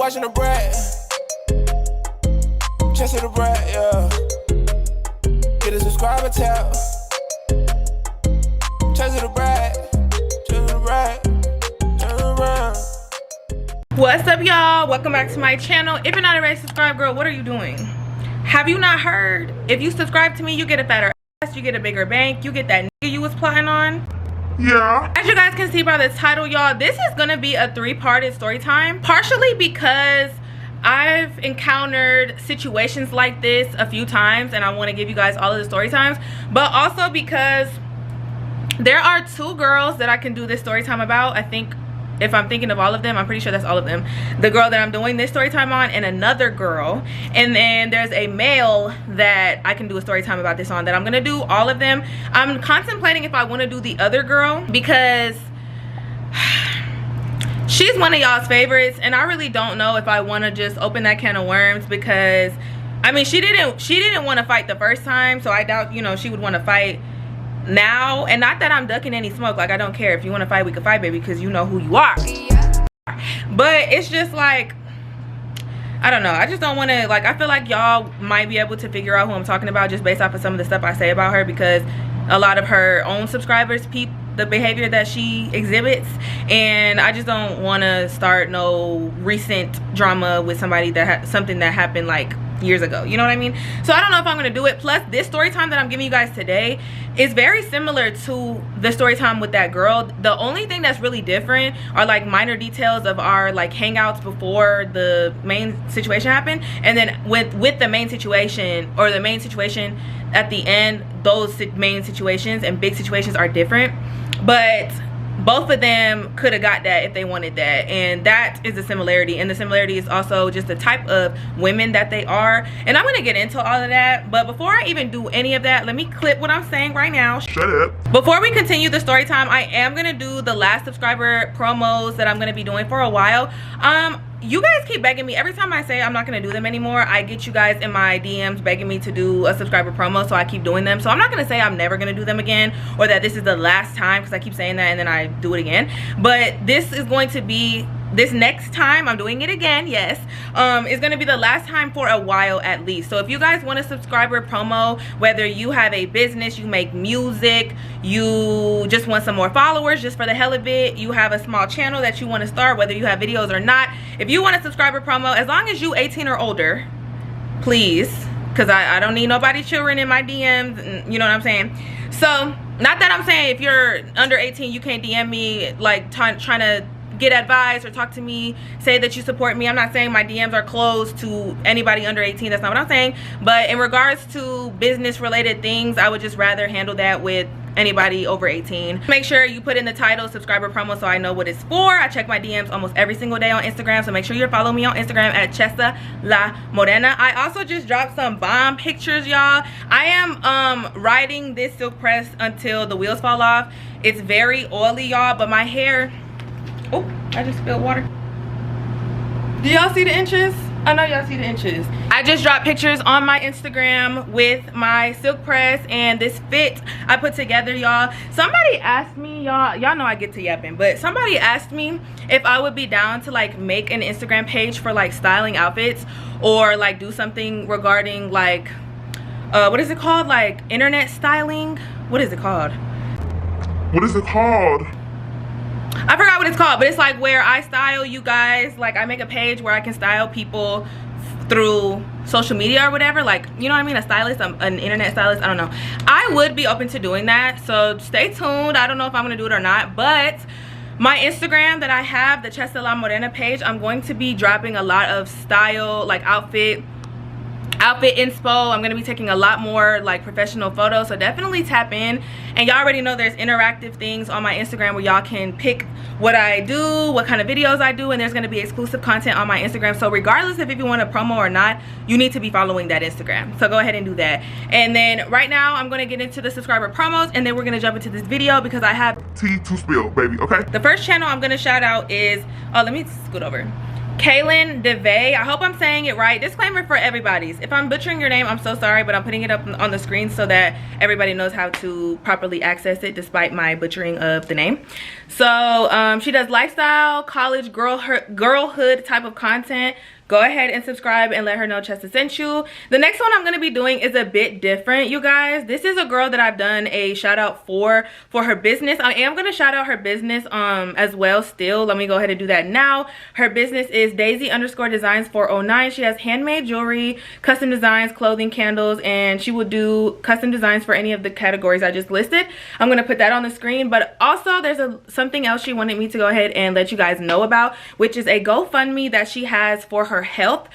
watching the brat. ChesaTheBrat, yeah. Get a subscriber tab. ChesaTheBrat. Turn around. What's up, y'all? Welcome back to my channel. If you're not already subscribed, girl, what are you doing? Have you not heard? If you subscribe to me, you get a fatter ass, you get a bigger bank, you get that nigga you was plotting on. Yeah. As you guys can see by the title, y'all, this is gonna be a three-parted story time. Partially because I've encountered situations like this a few times and I want to give you guys all of the story times, but also because there are two girls that I can do this story time about. I think, if I'm thinking of all of them, I'm pretty sure that's all of them. The girl that I'm doing this story time on and another girl, and then there's a male that I can do a story time about this on, that I'm gonna do all of them. I'm contemplating if I want to do the other girl because she's one of y'all's favorites, and I really don't know if I want to just open that can of worms, because I mean, she didn't want to fight the first time, so I doubt, you know, she would want to fight now. And not that I'm ducking any smoke, like, I don't care. If you want to fight, we can fight, baby, because you know who you are. But it's just like, I don't know, I just don't want to, like, I feel like y'all might be able to figure out who I'm talking about just based off of some of the stuff I say about her, because a lot of her own subscribers peep the behavior that she exhibits, and I just don't want to start no recent drama with somebody that something that happened like years ago, you know what I mean? So I don't know if I'm gonna do it. Plus, this story time that I'm giving you guys today is very similar to the story time with that girl. The only thing that's really different are like minor details of our like hangouts before the main situation happened, and then with the main situation, or the main situation at the end, those main situations and big situations are different, but both of them could have got that if they wanted that, and that is a similarity. And the similarity is also just the type of women that they are, and I'm gonna get into all of that. But before I even do any of that, let me clip what I'm saying right now. Shut up. Before we continue the story time, I am gonna do the last subscriber promos that I'm gonna be doing for a while. You guys keep begging me. Every time I say I'm not gonna do them anymore, I get you guys in my DMs begging me to do a subscriber promo, so I keep doing them. So I'm not gonna say I'm never gonna do them again, or that this is the last time, because I keep saying that and then I do it again. But this is going to be, this next time I'm doing it again, yes, is going to be the last time for a while at least. So if you guys want a subscriber promo, whether you have a business, you make music, you just want some more followers just for the hell of it, you have a small channel that you want to start, whether you have videos or not, if you want a subscriber promo, as long as you 18 or older, please, because I don't need nobody children in my DMs, you know what I'm saying? So not that I'm saying if you're under 18 you can't DM me like trying to get advice or talk to me, say that you support me. I'm not saying my DMs are closed to anybody under 18, that's not what I'm saying. But in regards to business related things, I would just rather handle that with anybody over 18. Make sure you put in the title subscriber promo so I know what it's for. I check my DMs almost every single day on Instagram, so make sure you follow me on Instagram at ChesaLaMorena. I also just dropped some bomb pictures, y'all. I am riding this silk press until the wheels fall off. It's very oily, y'all, but my hair, oh, I just spilled water. Do y'all see the inches? I know y'all see the inches. I just dropped pictures on my Instagram with my silk press and this fit I put together, y'all. Somebody asked me, y'all know I get to yapping, but somebody asked me if I would be down to like make an Instagram page for like styling outfits, or like do something regarding like what is it called, like internet styling? What is it called? What is it called? I forgot what it's called, but it's like where I style you guys. Like I make a page where I can style people through social media or whatever, like, you know what I mean, a stylist, an internet stylist, I don't know. I would be open to doing that, so stay tuned. I don't know if I'm gonna do it or not, but my Instagram that I have, the ChesaLaMorena page, I'm going to be dropping a lot of style, like outfit inspo. I'm gonna be taking a lot more like professional photos, so definitely tap in. And y'all already know there's interactive things on my Instagram where y'all can pick what I do, what kind of videos I do, and there's gonna be exclusive content on my Instagram. So regardless of if you want a promo or not, you need to be following that Instagram, so go ahead and do that. And then right now I'm gonna get into the subscriber promos, and then we're gonna jump into this video because I have tea to spill, baby. Okay, the first channel I'm gonna shout out is, oh, let me scoot over, ChesaTheBrat. I hope I'm saying it right. Disclaimer for everybody's. If I'm butchering your name, I'm so sorry, but I'm putting it up on the screen so that everybody knows how to properly access it despite my butchering of the name. So she does lifestyle, college, girlhood type of content. Go ahead and subscribe and let her know Chesa sent you. The next one I'm going to be doing is a bit different, you guys. This is a girl that I've done a shout out for her business. I am going to shout out her business as well still. Let me go ahead and do that now. Her business is Daisy_Designs409. She has handmade jewelry, custom designs, clothing, candles, and she will do custom designs for any of the categories I just listed. I'm going to put that on the screen, but also there's something else she wanted me to go ahead and let you guys know about, which is a GoFundMe that she has for her health.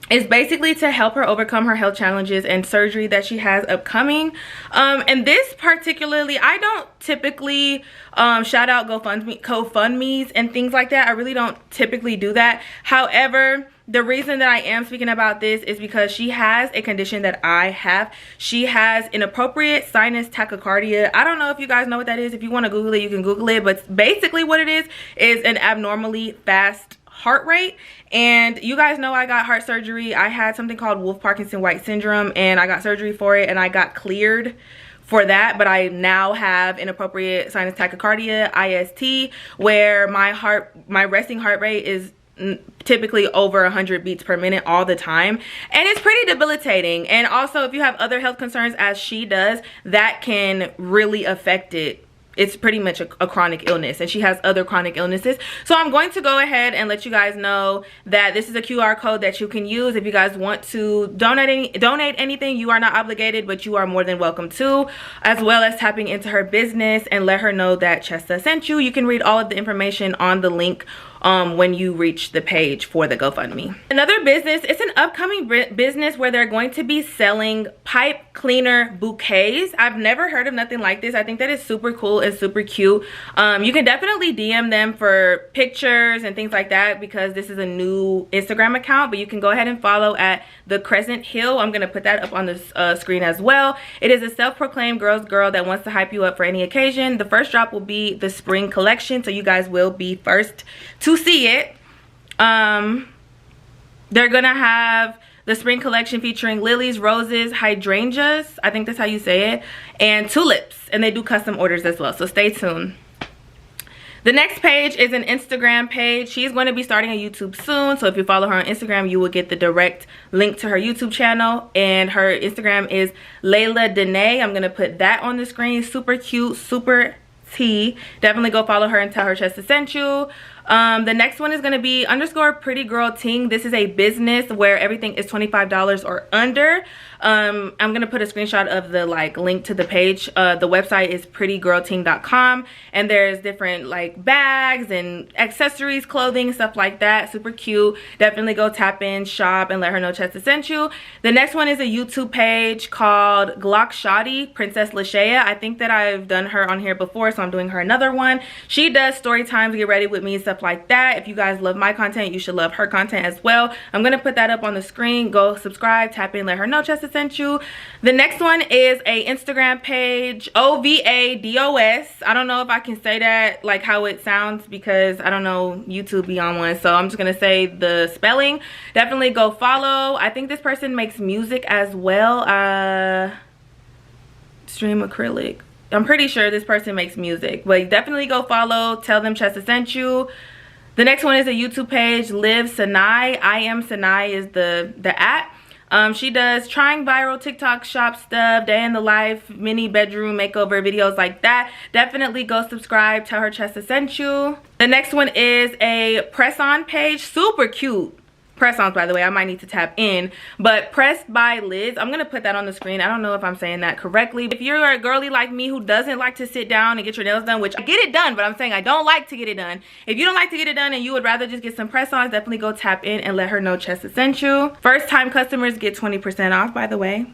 Is basically to help her overcome her health challenges and surgery that she has upcoming. And this particularly, I don't typically shout out GoFundMes and things like that. I really don't typically do that. However, the reason that I am speaking about this is because she has a condition that I have. She has inappropriate sinus tachycardia. I don't know if you guys know what that is. If you want to Google it, you can Google it. But basically what it is an abnormally fast heart rate. And you guys know I got heart surgery. I had something called Wolff-Parkinson-White syndrome, and I got surgery for it, and I got cleared for that. But I now have inappropriate sinus tachycardia, IST, where my resting heart rate is typically over 100 beats per minute all the time, and it's pretty debilitating. And also, if you have other health concerns as she does, that can really affect it. It's pretty much a chronic illness, and she has other chronic illnesses. So I'm going to go ahead and let you guys know that this is a QR code that you can use if you guys want to donate anything. You are not obligated, but you are more than welcome to, as well as tapping into her business and let her know that Chesa sent you. You can read all of the information on the link when you reach the page for the GoFundMe. Another business, it's an upcoming business where they're going to be selling pipe cleaner bouquets. I've never heard of nothing like this. I think that is super cool and super cute. You can definitely DM them for pictures and things like that because this is a new Instagram account, but you can go ahead and follow at The Crescent Hill. I'm gonna put that up on the screen as well. It is a self-proclaimed girl's girl that wants to hype you up for any occasion. The first drop will be the spring collection, so you guys will be first to see it. They're gonna have the spring collection featuring lilies, roses, hydrangeas, I think that's how you say it, and tulips, and they do custom orders as well, so stay tuned. The next page is an Instagram page. She's going to be starting a YouTube soon, so if you follow her on Instagram, you will get the direct link to her YouTube channel, and her Instagram is Layla Dene. I'm going to put that on the screen. Super cute, super tea. Definitely go follow her and tell her Chesa sent you. The next one is going to be _PrettyGirlTing. This is a business where everything is $25 or under. I'm going to put a screenshot of the link to the page. The website is prettygirlting.com, and there's different bags and accessories, clothing, stuff like that. Super cute. Definitely go tap in, shop, and let her know Chesa sent you. The next one is a YouTube page called Glock Shotty Princess Lashaya. I think that I've done her on here before, so I'm doing her another one. She does story times, get ready with me, stuff like that. If you guys love my content, you should love her content as well. I'm gonna put that up on the screen. Go subscribe, tap in, let her know Chesa sent you. The next one is a Instagram page, OVADOS. I don't know if I can say that how it sounds because I don't know, YouTube be on one, so I'm just gonna say the spelling. Definitely go follow. I think this person makes music as well. Stream acrylic. I'm pretty sure this person makes music, but definitely go follow. Tell them Chesa sent you. The next one is a YouTube page, Live Sanai. I am Sanai is the app. She does trying viral TikTok shop stuff, day in the life, mini bedroom makeover videos like that. Definitely go subscribe. Tell her Chesa sent you. The next one is a press-on page. Super cute press-ons, by the way. I might need to tap in, but Pressed by Liz. I'm gonna put that on the screen. I don't know if I'm saying that correctly. If you're a girly like me who doesn't like to sit down and get your nails done, which I get it done, but I'm saying I don't like to get it done. If you don't like to get it done and you would rather just get some press-ons, definitely go tap in and let her know Chesa sent you. First time customers get 20% off, by the way.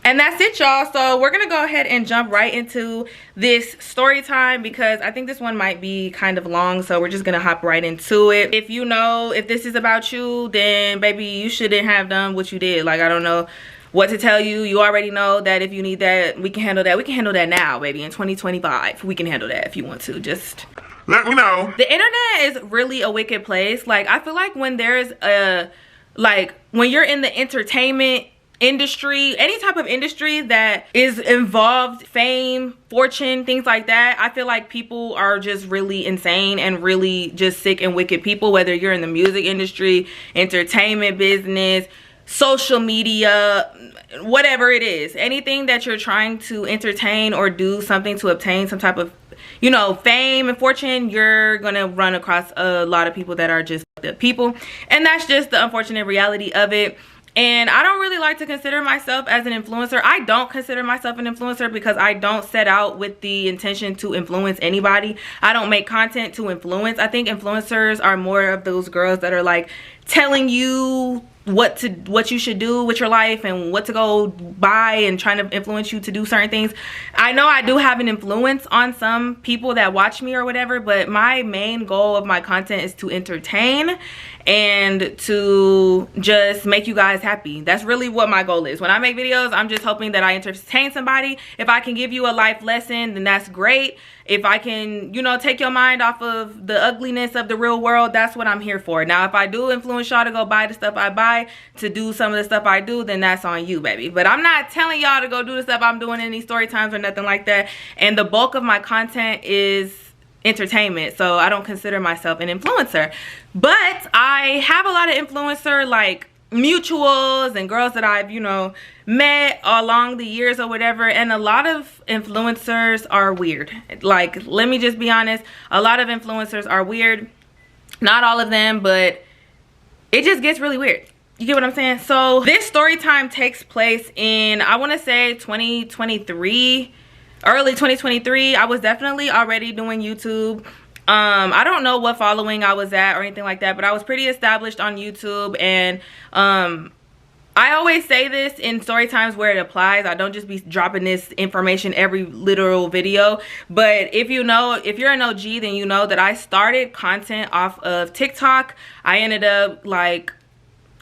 And that's it, y'all. So we're gonna go ahead and jump right into this story time because I think this one might be kind of long, so we're just gonna hop right into it. If you know if this is about you, then baby, you shouldn't have done what you did. I don't know what to tell you. You already know that if you need that, we can handle that. We can handle that now, baby. In 2025, we can handle that if you want to. Just Let me know. The internet is really a wicked place. Like, I feel like when there's a, like, when you're in the entertainment industry, any type of industry that is involved, fame, fortune, things like that, I feel like people are just really insane and really just sick and wicked people. Whether you're in the music industry, entertainment business, social media, whatever it is, anything that you're trying to entertain or do something to obtain some type of, you know, fame and fortune, you're gonna run across a lot of people that are just the people, and that's just the unfortunate reality of it. And I don't really like to consider myself as an influencer. I don't consider myself an influencer because I don't set out with the intention to influence anybody. I don't make content to influence. I think influencers are more of those girls that are like telling you what you should do with your life and what to go buy and trying to influence you to do certain things. I know I do have an influence on some people that watch me or whatever, but my main goal of my content is to entertain and to just make you guys happy. That's really what my goal is. When I make videos, I'm just hoping that I entertain somebody. If I can give you a life lesson, then that's great. If I can, you know, take your mind off of the ugliness of the real world, that's what I'm here for. Now, if I do influence y'all to go buy the stuff I buy, to do some of the stuff I do, then that's on you, baby. But I'm not telling y'all to go do the stuff I'm doing in these story times or nothing like that. And the bulk of my content is entertainment, so I don't consider myself an influencer. But I have a lot of influencer like mutuals and girls that I've, you know, met along the years or whatever, and a lot of influencers are weird. Like, let me just be honest, a lot of influencers are weird. Not all of them, but it just gets really weird. You get what I'm saying? So this story time takes place in, I want to say 2023, early 2023. I was definitely already doing YouTube. I don't know what following I was at or anything like that, but I was pretty established on YouTube. And I always say this in story times where it applies. I don't just be dropping this information every literal video. But if you know, if you're an OG, then you know that I started content off of TikTok. I ended up like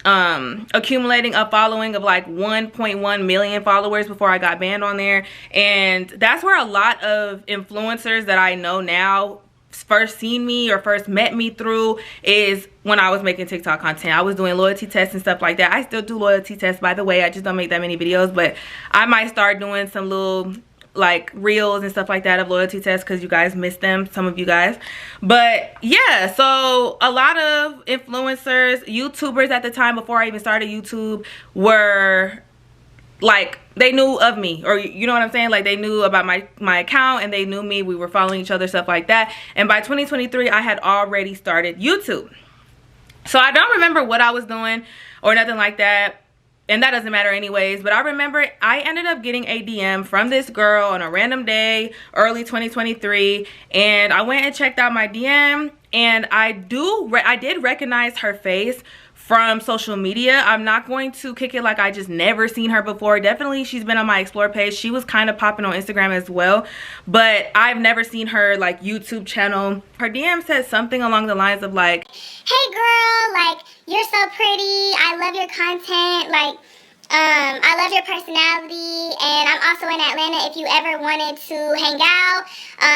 accumulating a following of like 1.1 million followers before I got banned on there. And that's where a lot of influencers that I know now first seen me or first met me through, is when I was making TikTok content. I was doing loyalty tests and stuff like that. I still do loyalty tests, by the way. I just don't make that many videos, but I might start doing some little like reels and stuff like that of loyalty tests because you guys missed them, some of you guys. But yeah, so a lot of influencers, YouTubers at the time before I even started YouTube, were like, they knew of me, or you know what I'm saying, like they knew about my account and they knew me. We were following each other, stuff like that. And by 2023 I had already started YouTube, so I don't remember what I was doing or nothing like that, and that doesn't matter anyways. But I remember I ended up getting a DM from this girl on a random day early 2023, and I went and checked out my DM, and I did recognize her face from social media. I'm not going to kick it like I just never seen her before. Definitely she's been on my explore page. She was kind of popping on Instagram as well, but I've never seen her like YouTube channel. Her DM said something along the lines of like, "Hey girl, like, you're so pretty, I love your content, like I love your personality, and I'm also in Atlanta if you ever wanted to hang out,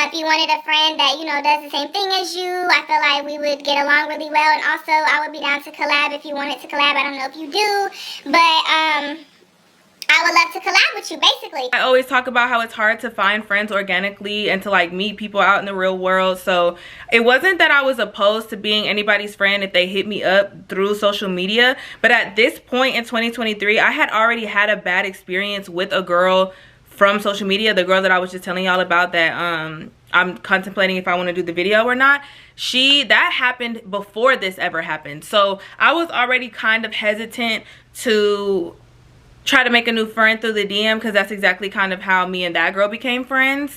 if you wanted a friend that, you know, does the same thing as you. I feel like we would get along really well, and also I would be down to collab if you wanted to collab. I don't know if you do, but I would love to collab with you, basically." I always talk about how it's hard to find friends organically and to like meet people out in the real world. So it wasn't that I was opposed to being anybody's friend if they hit me up through social media. But at this point in 2023, I had already had a bad experience with a girl from social media. The girl that I was just telling y'all about that I'm contemplating if I want to do the video or not. That happened before this ever happened. So I was already kind of hesitant to try to make a new friend through the DM, because that's exactly kind of how me and that girl became friends.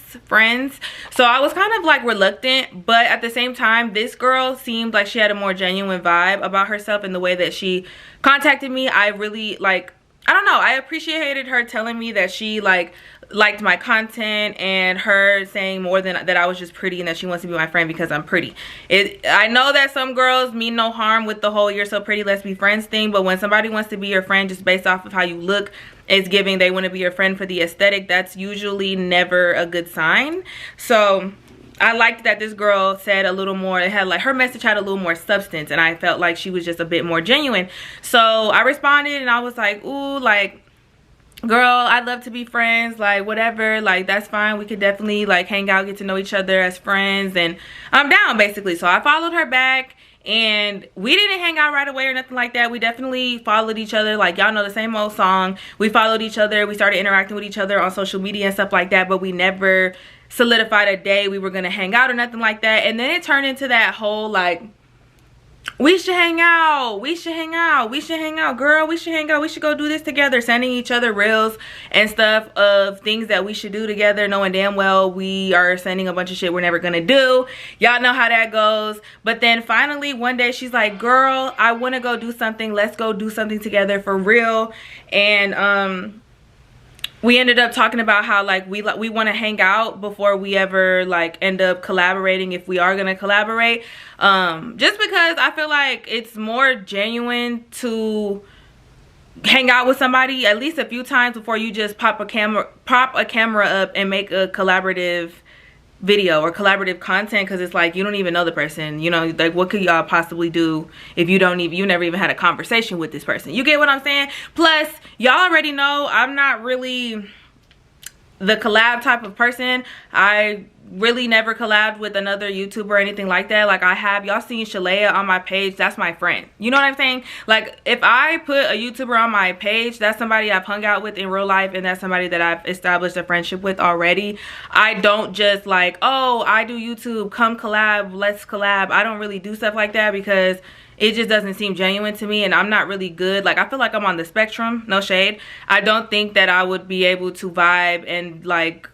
So I was kind of like reluctant, but at the same time, this girl seemed like she had a more genuine vibe about herself in the way that she contacted me. I really like, I don't know, I appreciated her telling me that she like liked my content, and her saying more than that I was just pretty and that she wants to be my friend because I'm pretty. I know that some girls mean no harm with the whole "you're so pretty, let's be friends" thing, but when somebody wants to be your friend just based off of how you look, is giving they want to be your friend for the aesthetic, that's usually never a good sign. So I liked that this girl said a little more. It had like, her message had a little more substance, and I felt like she was just a bit more genuine. So I responded and I was like, ooh, like, girl, I'd love to be friends, like whatever, like that's fine. We could definitely like hang out, get to know each other as friends, and I'm down basically. So I followed her back, and we didn't hang out right away or nothing like that. We definitely followed each other, like y'all know the same old song. We followed each other, we started interacting with each other on social media and stuff like that, but we never solidified a day we were gonna hang out or nothing like that. And then it turned into that whole like, we should hang out, we should hang out, we should hang out, girl, we should hang out, we should go do this together, sending each other reels and stuff of things that we should do together, knowing damn well we are sending a bunch of shit we're never gonna do. Y'all know how that goes. But then finally one day she's like, girl, I want to go do something, let's go do something together for real. And we ended up talking about how like we want to hang out before we ever like end up collaborating, if we are gonna collaborate, just because I feel like it's more genuine to hang out with somebody at least a few times before you just pop a camera up and make a collaborative video or collaborative content, because it's like you don't even know the person, you know, like what could y'all possibly do if you never even had a conversation with this person? You get what I'm saying? Plus y'all already know I'm not really the collab type of person. I really never collabed with another YouTuber or anything like that. Like I have, y'all seen Shalea on my page, that's my friend, you know what I'm saying? Like if I put a YouTuber on my page, that's somebody I've hung out with in real life, and that's somebody that I've established a friendship with already. I don't just like, oh, I do YouTube, come collab, let's collab. I don't really do stuff like that because it just doesn't seem genuine to me, and I'm not really good. Like I feel like I'm on the spectrum, no shade. I don't think that I would be able to vibe and like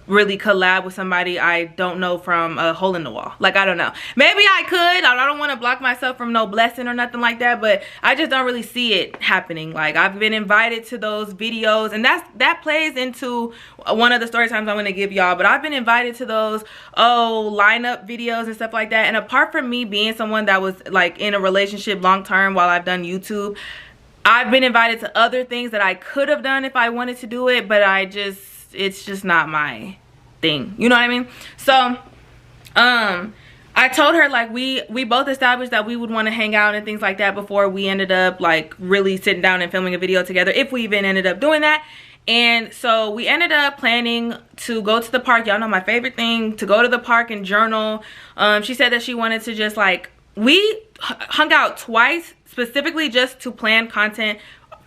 really collab with somebody I don't know from a hole in the wall. Like I don't know, maybe I could. I don't want to block myself from no blessing or nothing like that, but I just don't really see it happening. Like I've been invited to those videos, and that plays into one of the story times I'm going to give y'all, but I've been invited to those lineup videos and stuff like that. And apart from me being someone that was like in a relationship long term while I've done YouTube, I've been invited to other things that I could have done if I wanted to do it, but it's just not my thing, you know what I mean? So I told her like we both established that we would want to hang out and things like that before we ended up like really sitting down and filming a video together, if we even ended up doing that. And so we ended up planning to go to the park. Y'all know my favorite thing, to go to the park and journal. She said that she wanted to just like, we hung out twice specifically just to plan content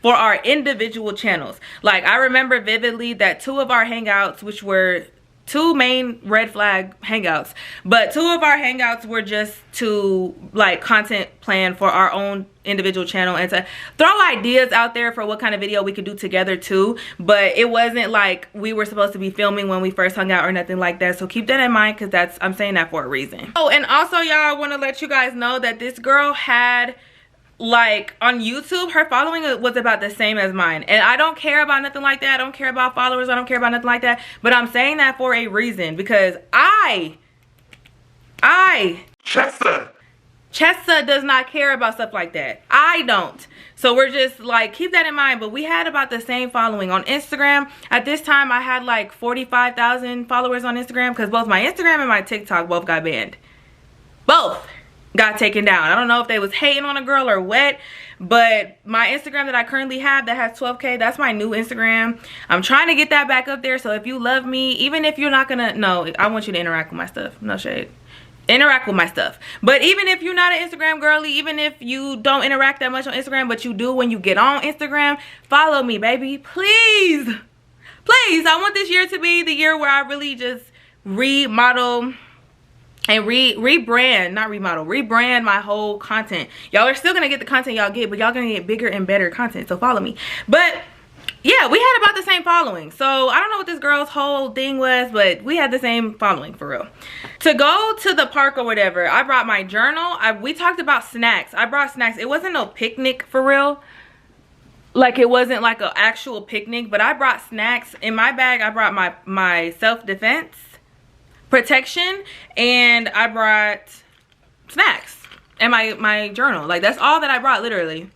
for our individual channels. Like I remember vividly that two of our hangouts, which were two main red flag hangouts, but two of our hangouts were just to like content plan for our own individual channel and to throw ideas out there for what kind of video we could do together too. But it wasn't like we were supposed to be filming when we first hung out or nothing like that. So keep that in mind, because I'm saying that for a reason. Oh, and also y'all, I want to let you guys know that this girl had, like on YouTube, her following was about the same as mine, and I don't care about nothing like that. I don't care about followers, I don't care about nothing like that, but I'm saying that for a reason, because Chesa does not care about stuff like that. I don't. So we're just like, keep that in mind. But we had about the same following on Instagram. At this time I had like 45,000 followers on Instagram, because both my Instagram and my TikTok both got banned. Both got taken down. I don't know if they was hating on a girl or what, but my Instagram that I currently have that has 12K, that's my new Instagram. I'm trying to get that back up there. So if you love me, even if you're not gonna, no, I want you to interact with my stuff, no shade, interact with my stuff. But even if you're not an Instagram girly, even if you don't interact that much on Instagram, but you do when you get on Instagram, follow me, baby, please. Please, I want this year to be the year where I really just remodel and rebrand my whole content. Y'all are still gonna get the content y'all get, but y'all gonna get bigger and better content, so follow me. But yeah, we had about the same following. So I don't know what this girl's whole thing was, but we had the same following for real. To go to the park or whatever, I brought my journal. We talked about snacks. I brought snacks. It wasn't no picnic for real. Like it wasn't like an actual picnic, but I brought snacks. In my bag I brought my self-defense protection, and I brought snacks and my journal. Like that's all that I brought, literally.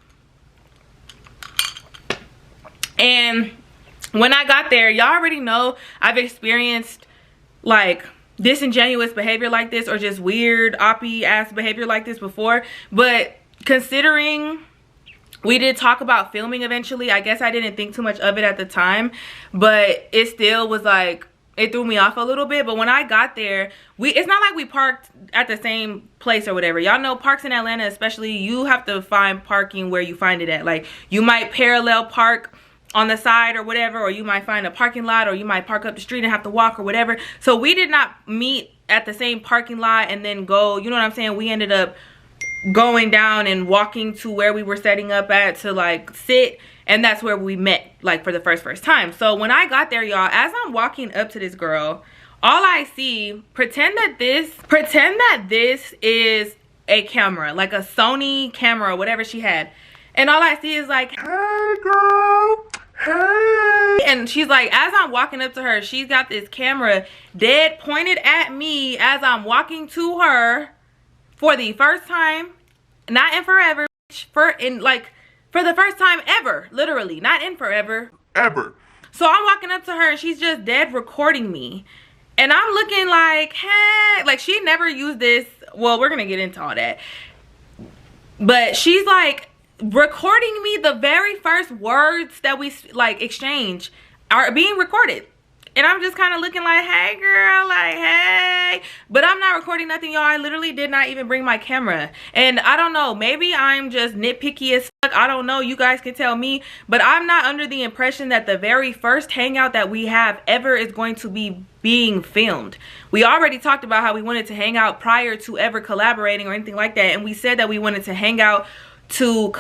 And when I got there, y'all already know I've experienced like disingenuous behavior like this, or just weird oppy ass behavior like this before. But considering we did talk about filming eventually, I guess I didn't think too much of it at the time, but it still was like, it threw me off a little bit. But when I got there, it's not like we parked at the same place or whatever. Y'all know parks in Atlanta especially, you have to find parking where you find it at. Like, you might parallel park on the side or whatever, or you might find a parking lot, or you might park up the street and have to walk or whatever. So we did not meet at the same parking lot and then go, you know what I'm saying? We ended up going down and walking to where we were setting up at to like sit, and that's where we met, like, for the first time. So when I got there, y'all, as I'm walking up to this girl, all I see, pretend that this is a camera, like a Sony camera or whatever she had, and all I see is like, Hey, girl. Hey. and she's like, as I'm walking up to her, she's got this camera dead pointed at me as I'm walking to her for the first time, not in forever, for the first time ever, literally, not in forever, Ever. So I'm walking up to her and she's just dead recording me, and I'm looking like, hey, like, she never used this. Well, we're gonna get into all that, but she's like recording me. The very first words that we like exchange are being recorded, and I'm just kind of looking like, hey girl, like, hey, but I'm not recording nothing, y'all. I literally did not even bring my camera. And I don't know, maybe I'm just nitpicky as fuck, I don't know, you guys can tell me, but I'm not under the impression that the very first hangout that we have ever is going to be being filmed. We already talked about how we wanted to hang out prior to ever collaborating or anything like that, and we said that we wanted to hang out to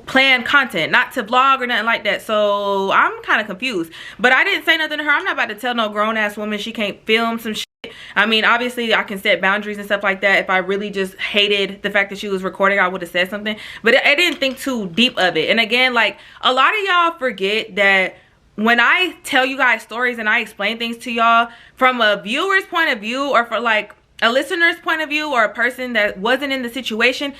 plan content, not to vlog or nothing like that. So I'm kind of confused, but I didn't say nothing to her. I'm not about to tell no grown-ass woman she can't film some shit. I mean, obviously I can set boundaries and stuff like that. If I really just hated the fact that she was recording, I would have said something, but I didn't think too deep of it. And again, like, a lot of y'all forget that when I tell you guys stories and I explain things to y'all from a viewer's point of view, or for like a listener's point of view, or a person that wasn't in the situation,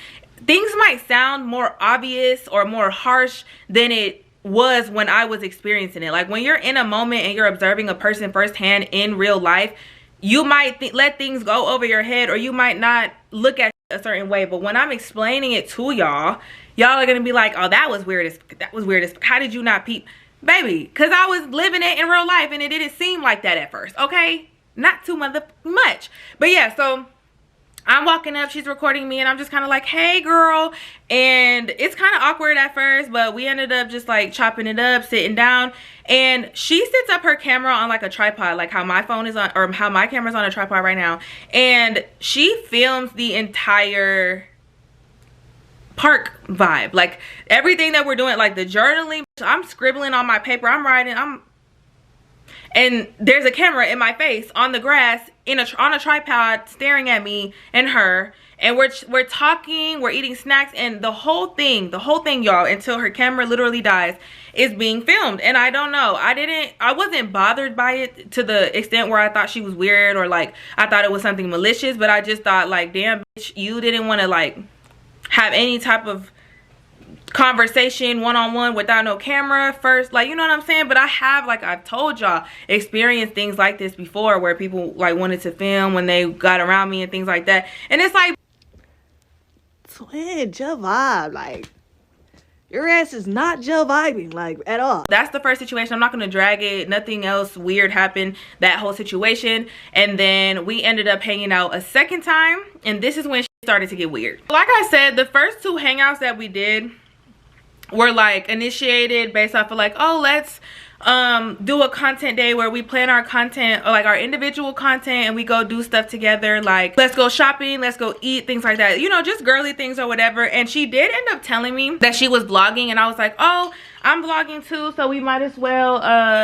things might sound more obvious or more harsh than it was when I was experiencing it. Like, when you're in a moment and you're observing a person firsthand in real life, you might let things go over your head, or you might not look at it a certain way. But when I'm explaining it to y'all, y'all are gonna be like, oh, that was weird as how did you not peep? Baby, because I was living it in real life and it didn't seem like that at first, okay? Not too much. But yeah, so I'm walking up, she's recording me, and I'm just kind of like, hey girl. And it's kind of awkward at first, but we ended up just like chopping it up, sitting down, and she sets up her camera on like a tripod, like how my phone is on, or how my camera's on a tripod right now, and she films the entire park vibe, like everything that we're doing, like the journaling. I'm scribbling on my paper, I'm writing, and there's a camera in my face on the grass on a tripod staring at me and her, and we're talking, we're eating snacks, and the whole thing y'all, until her camera literally dies, is being filmed. And I don't know, I wasn't bothered by it to the extent where I thought she was weird, or like I thought it was something malicious, but I just thought like, damn bitch, you didn't want to like have any type of conversation one-on-one without no camera first, like, you know what I'm saying? But I have, like I've told y'all, experienced things like this before, where people like wanted to film when they got around me and things like that, and it's like, twin, Jill vibe, like, your ass is not Jill vibing, like, at all. That's the first situation. I'm not gonna drag it, nothing else weird happened that whole situation. And then we ended up hanging out a second time, and this is when she started to get weird. Like I said, the first two hangouts that we did were like initiated based off of like, oh, let's do a content day where we plan our content, or like our individual content, and we go do stuff together, like let's go shopping, let's go eat, things like that, you know, just girly things or whatever. And she did end up telling me that she was vlogging, and I was like, oh, I'm vlogging too, so we might as well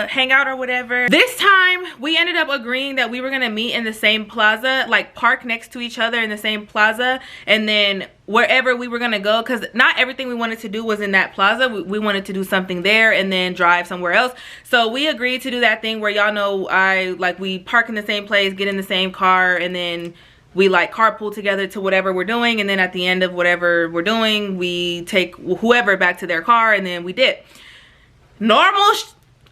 hang out or whatever. This time we ended up agreeing that we were gonna meet in the same plaza, like park next to each other in the same plaza, and then wherever we were gonna go, because not everything we wanted to do was in that plaza. We wanted to do something there and then drive somewhere else. So we agreed to do that thing where, y'all know, we park in the same place, get in the same car, and then we like carpool together to whatever we're doing, and then at the end of whatever we're doing, we take whoever back to their car, and then we dip. Normal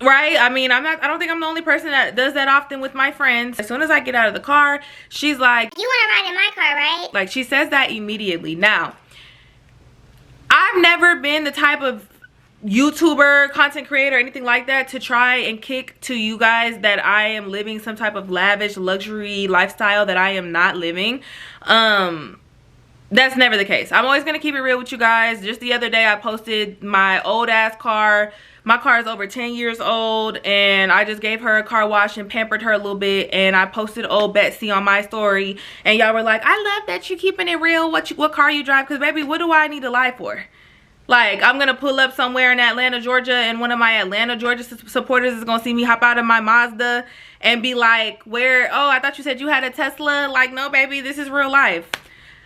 right? I mean, I don't think I'm the only person that does that often with my friends. As soon as I get out of the car, she's like, you want to ride in my car, right? like, she says that immediately. Now, I've never been the type of YouTuber, content creator, anything like that to try and kick to you guys that I am living some type of lavish luxury lifestyle that I am not living. That's never the case. I'm always gonna keep it real with you guys. Just the other day I posted my old ass car. My car is over 10 years old and I just gave her a car wash and pampered her a little bit, and I posted old Betsy on my story, and y'all were like, I love that you keeping it real, what car you drive, because baby, what do I need to lie for? Like, I'm gonna pull up somewhere in Atlanta, Georgia, and one of my Atlanta, Georgia supporters is gonna see me hop out of my Mazda and be like, where, oh, I thought you said you had a Tesla. Like, no baby, this is real life.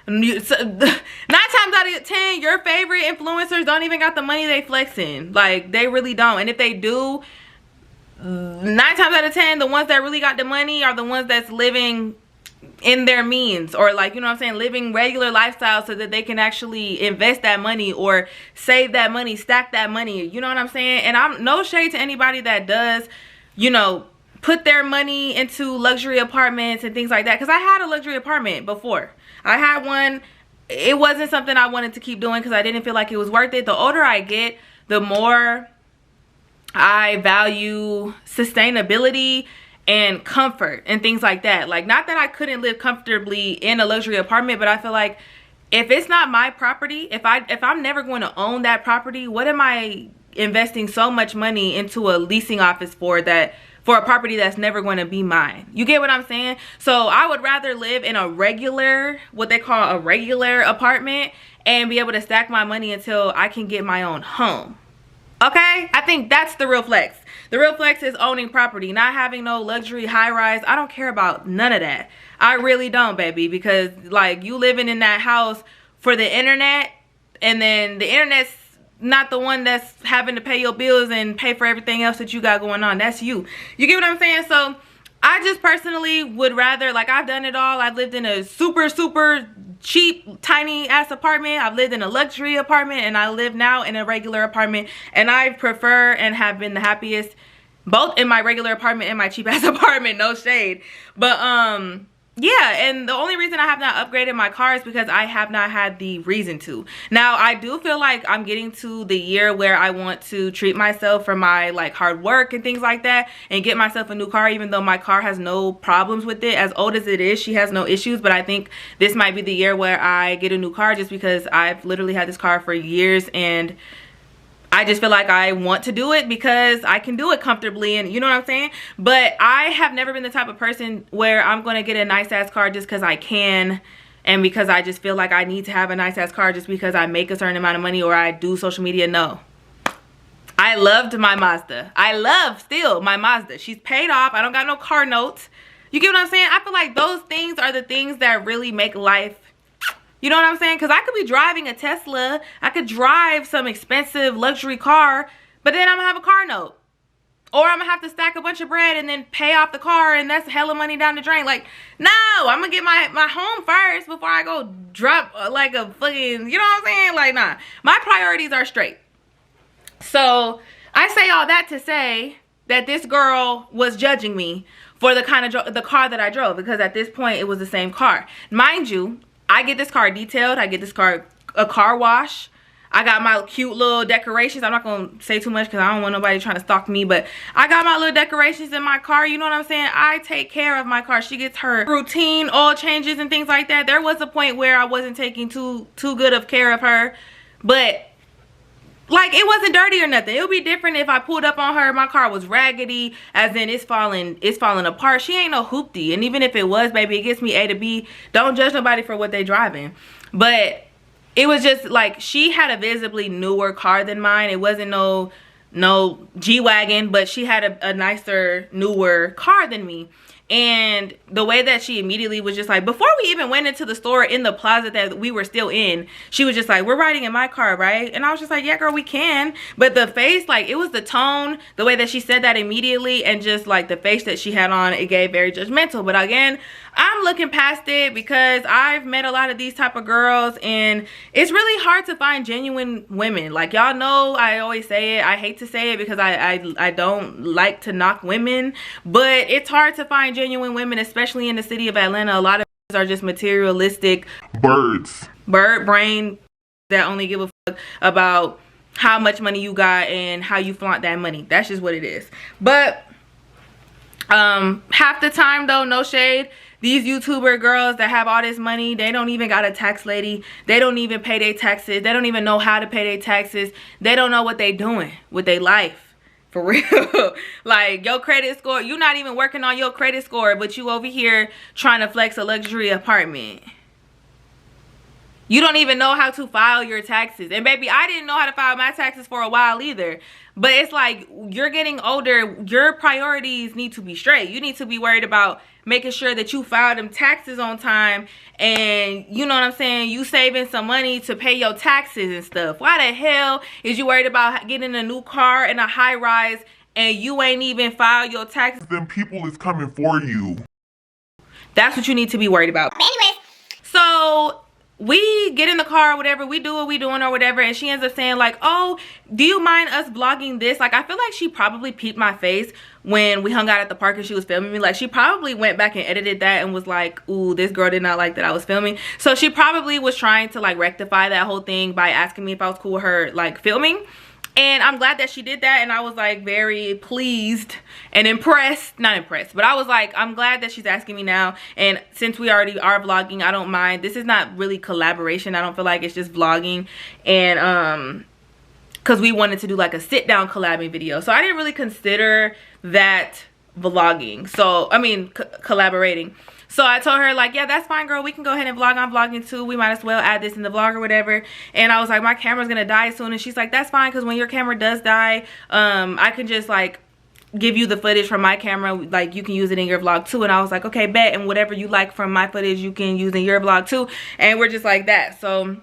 9 times out of 10, your favorite influencers don't even got the money they flexing. Like, they really don't. And if they do, 9 times out of 10, the ones that really got the money are the ones that's living in their means, or like, you know what I'm saying, living regular lifestyles so that they can actually invest that money or save that money, stack that money, you know what I'm saying? And I'm no shade to anybody that does, you know, put their money into luxury apartments and things like that, because I had a luxury apartment before. I had one. It wasn't something I wanted to keep doing because I didn't feel like it was worth it. The older I get, the more I value sustainability and comfort and things like that. Like, not that I couldn't live comfortably in a luxury apartment, but I feel like if it's not my property, if I'm never going to own that property, what am I investing so much money into a leasing office for a property that's never going to be mine? You get what I'm saying? So I would rather live in a regular, what they call a regular apartment, and be able to stack my money until I can get my own home. Okay? I think that's the real flex. The real flex is owning property, not having no luxury high rise. I don't care about none of that. I really don't, baby, because like, you living in that house for the internet, and then the internet's not the one that's having to pay your bills and pay for everything else that you got going on. That's you. You get what I'm saying? So I just personally would rather, like, I've done it all. I've lived in a super cheap tiny ass apartment. I've lived in a luxury apartment, and I live now in a regular apartment, and I prefer and have been the happiest both in my regular apartment and my cheap ass apartment. No shade, but yeah. And the only reason I have not upgraded my car is because I have not had the reason to. Now, I do feel like I'm getting to the year where I want to treat myself for my like hard work and things like that, and get myself a new car, even though my car has no problems with it. As old as it is, she has no issues. But I think this might be the year where I get a new car, just because I've literally had this car for years, and I just feel like I want to do it because I can do it comfortably, and you know what I'm saying? But I have never been the type of person where I'm going to get a nice ass car just because I can, and because I just feel like I need to have a nice ass car just because I make a certain amount of money or I do social media. No. I loved my Mazda. I love still my Mazda. She's paid off. I don't got no car notes. You get what I'm saying? I feel like those things are the things that really make life, you know what I'm saying? Because I could be driving a Tesla. I could drive some expensive luxury car, but then I'm going to have a car note. Or I'm going to have to stack a bunch of bread and then pay off the car, and that's hella money down the drain. Like, no, I'm going to get my home first before I go drop like a fucking, you know what I'm saying? Like, nah. My priorities are straight. So I say all that to say that this girl was judging me for the car that I drove, because at this point it was the same car. Mind you, I get this car detailed. I get this car a car wash. I got my cute little decorations. I'm not going to say too much because I don't want nobody trying to stalk me, but I got my little decorations in my car. You know what I'm saying? I take care of my car. She gets her routine oil changes and things like that. There was a point where I wasn't taking too good of care of her, but like, it wasn't dirty or nothing. It would be different if I pulled up on her, my car was raggedy, as in it's falling apart. She ain't no hoopty. And even if it was, baby, it gets me A to B. Don't judge nobody for what they driving. But it was just like, she had a visibly newer car than mine. It wasn't no G-Wagon, but she had a nicer, newer car than me. And the way that she immediately was just like, before we even went into the store in the plaza that we were still in, she was just like, we're riding in my car, right? And I was just like, yeah, girl, we can. But the face, like, it was the tone, the way that she said that immediately, and just like the face that she had on, it gave very judgmental. But again, I'm looking past it because I've met a lot of these type of girls, and it's really hard to find genuine women. Like, y'all know I always say it. I hate to say it because I don't like to knock women, but it's hard to find genuine women, especially in the city of Atlanta. A lot of are just materialistic bird brain that only give a fuck about how much money you got and how you flaunt that money. That's just what it is. But half the time though, no shade, these YouTuber girls that have all this money, they don't even got a tax lady. They don't even pay their taxes. They don't even know how to pay their taxes. They don't know what they doing with their life. For real. Like, your credit score, you're not even working on your credit score, but you over here trying to flex a luxury apartment. You don't even know how to file your taxes. And baby, I didn't know how to file my taxes for a while either. But it's like, you're getting older, your priorities need to be straight. You need to be worried about making sure that you file them taxes on time, and you know what I'm saying, you saving some money to pay your taxes and stuff. Why the hell is you worried about getting a new car and a high rise and you ain't even filed your taxes? Them people is coming for you. That's what you need to be worried about. Anyways, so we get in the car or whatever, we do what we doing or whatever, and she ends up saying like, oh, do you mind us vlogging this? Like, I feel like she probably peeped my face when we hung out at the park and she was filming me. Like, she probably went back and edited that and was like, ooh, this girl did not like that I was filming. So she probably was trying to like rectify that whole thing by asking me if I was cool with her like filming. And I'm glad that she did that, and I was like very pleased and impressed. Not impressed, but I was like, I'm glad that she's asking me now. And since we already are vlogging, I don't mind. This is not really collaboration. I don't feel like it's just vlogging. And because we wanted to do like a sit down collabing video, so I didn't really consider that vlogging. So I mean collaborating. So I told her like, yeah, that's fine, girl, we can go ahead and vlog. I'm vlogging too, we might as well add this in the vlog or whatever. And I was like, my camera's gonna die soon. And she's like, that's fine, because when your camera does die, I can just like give you the footage from my camera, like you can use it in your vlog too. And I was like, okay, bet, and whatever you like from my footage you can use in your vlog too. And we're just like that. So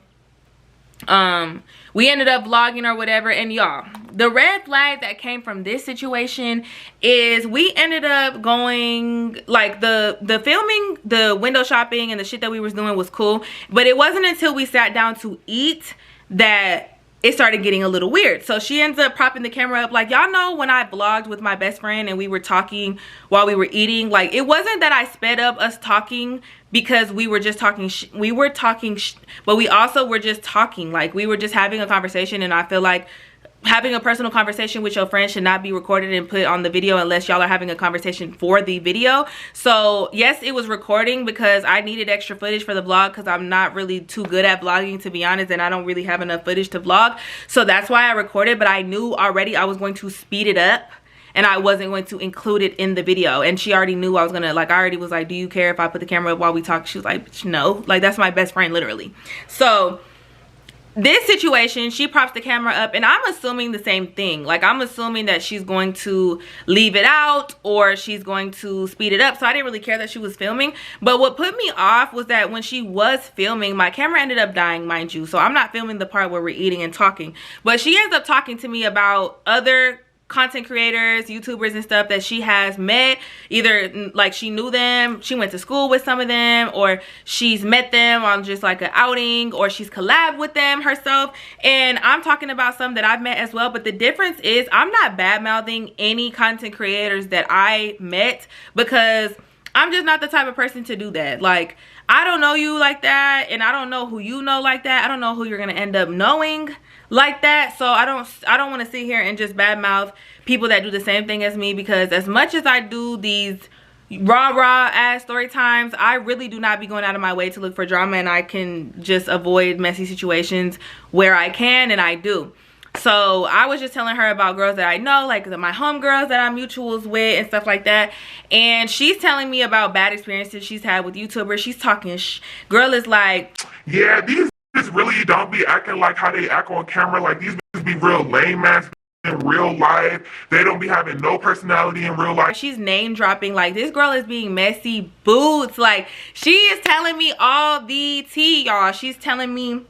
we ended up vlogging or whatever. And y'all, the red flag that came from this situation is we ended up going, like, the filming, the window shopping and the shit that we was doing was cool, but it wasn't until we sat down to eat that it started getting a little weird. So she ends up propping the camera up. Like, y'all know when I vlogged with my best friend and we were talking while we were eating, like, it wasn't that I sped up us talking because we were just talking but we also were just talking. Like, we were just having a conversation, and I feel like having a personal conversation with your friend should not be recorded and put on the video unless y'all are having a conversation for the video. So yes, it was recording because I needed extra footage for the vlog, because I'm not really too good at vlogging, to be honest, and I don't really have enough footage to vlog. So that's why I recorded, but I knew already I was going to speed it up and I wasn't going to include it in the video. And she already knew I was gonna, like, I already was like, do you care if I put the camera up while we talk? She was like, no, like, that's my best friend, literally. So this situation, she props the camera up, and I'm assuming the same thing. Like, I'm assuming that she's going to leave it out or she's going to speed it up. So I didn't really care that she was filming. But what put me off was that when she was filming, my camera ended up dying, mind you. So I'm not filming the part where we're eating and talking. But she ends up talking to me about other content creators, YouTubers and stuff that she has met. Either like she knew them, she went to school with some of them, or she's met them on just like an outing, or she's collabed with them herself. And I'm talking about some that I've met as well. But the difference is I'm not bad mouthing any content creators that I met, because I'm just not the type of person to do that. Like, I don't know you like that, and I don't know who you know like that. I don't know who you're gonna end up knowing like that. So I don't want to sit here and just badmouth people that do the same thing as me, because as much as I do these raw ass story times, I really do not be going out of my way to look for drama, and I can just avoid messy situations where I can, and I do. So I was just telling her about girls that I know, like my homegirls that I'm mutuals with and stuff like that. And she's telling me about bad experiences she's had with YouTubers. She's talking girl is like, yeah, these really don't be acting like how they act on camera. Like, these be real lame ass in real life. They don't be having no personality in real life. She's name dropping. Like, this girl is being messy boots. Like, she is telling me all the tea, y'all. She's telling me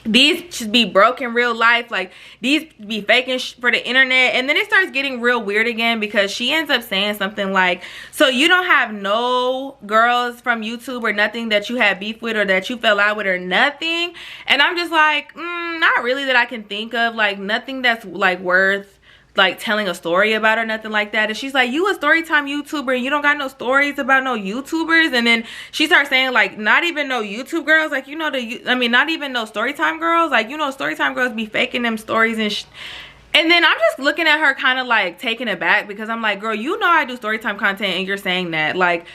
these should be broke in real life, like these be faking for the internet. And then it starts getting real weird again, because she ends up saying something like, so you don't have no girls from YouTube or nothing that you had beef with or that you fell out with or nothing? And I'm just like, not really that I can think of, like nothing that's like worth like telling a story about or nothing like that. And she's like, you a storytime YouTuber and you don't got no stories about no YouTubers? And then she starts saying like, not even no YouTube girls, like, you know, not even no storytime girls, like, you know, storytime girls be faking them stories and and then I'm just looking at her kind of like taken aback, because I'm like, girl, you know I do storytime content and you're saying that. Like,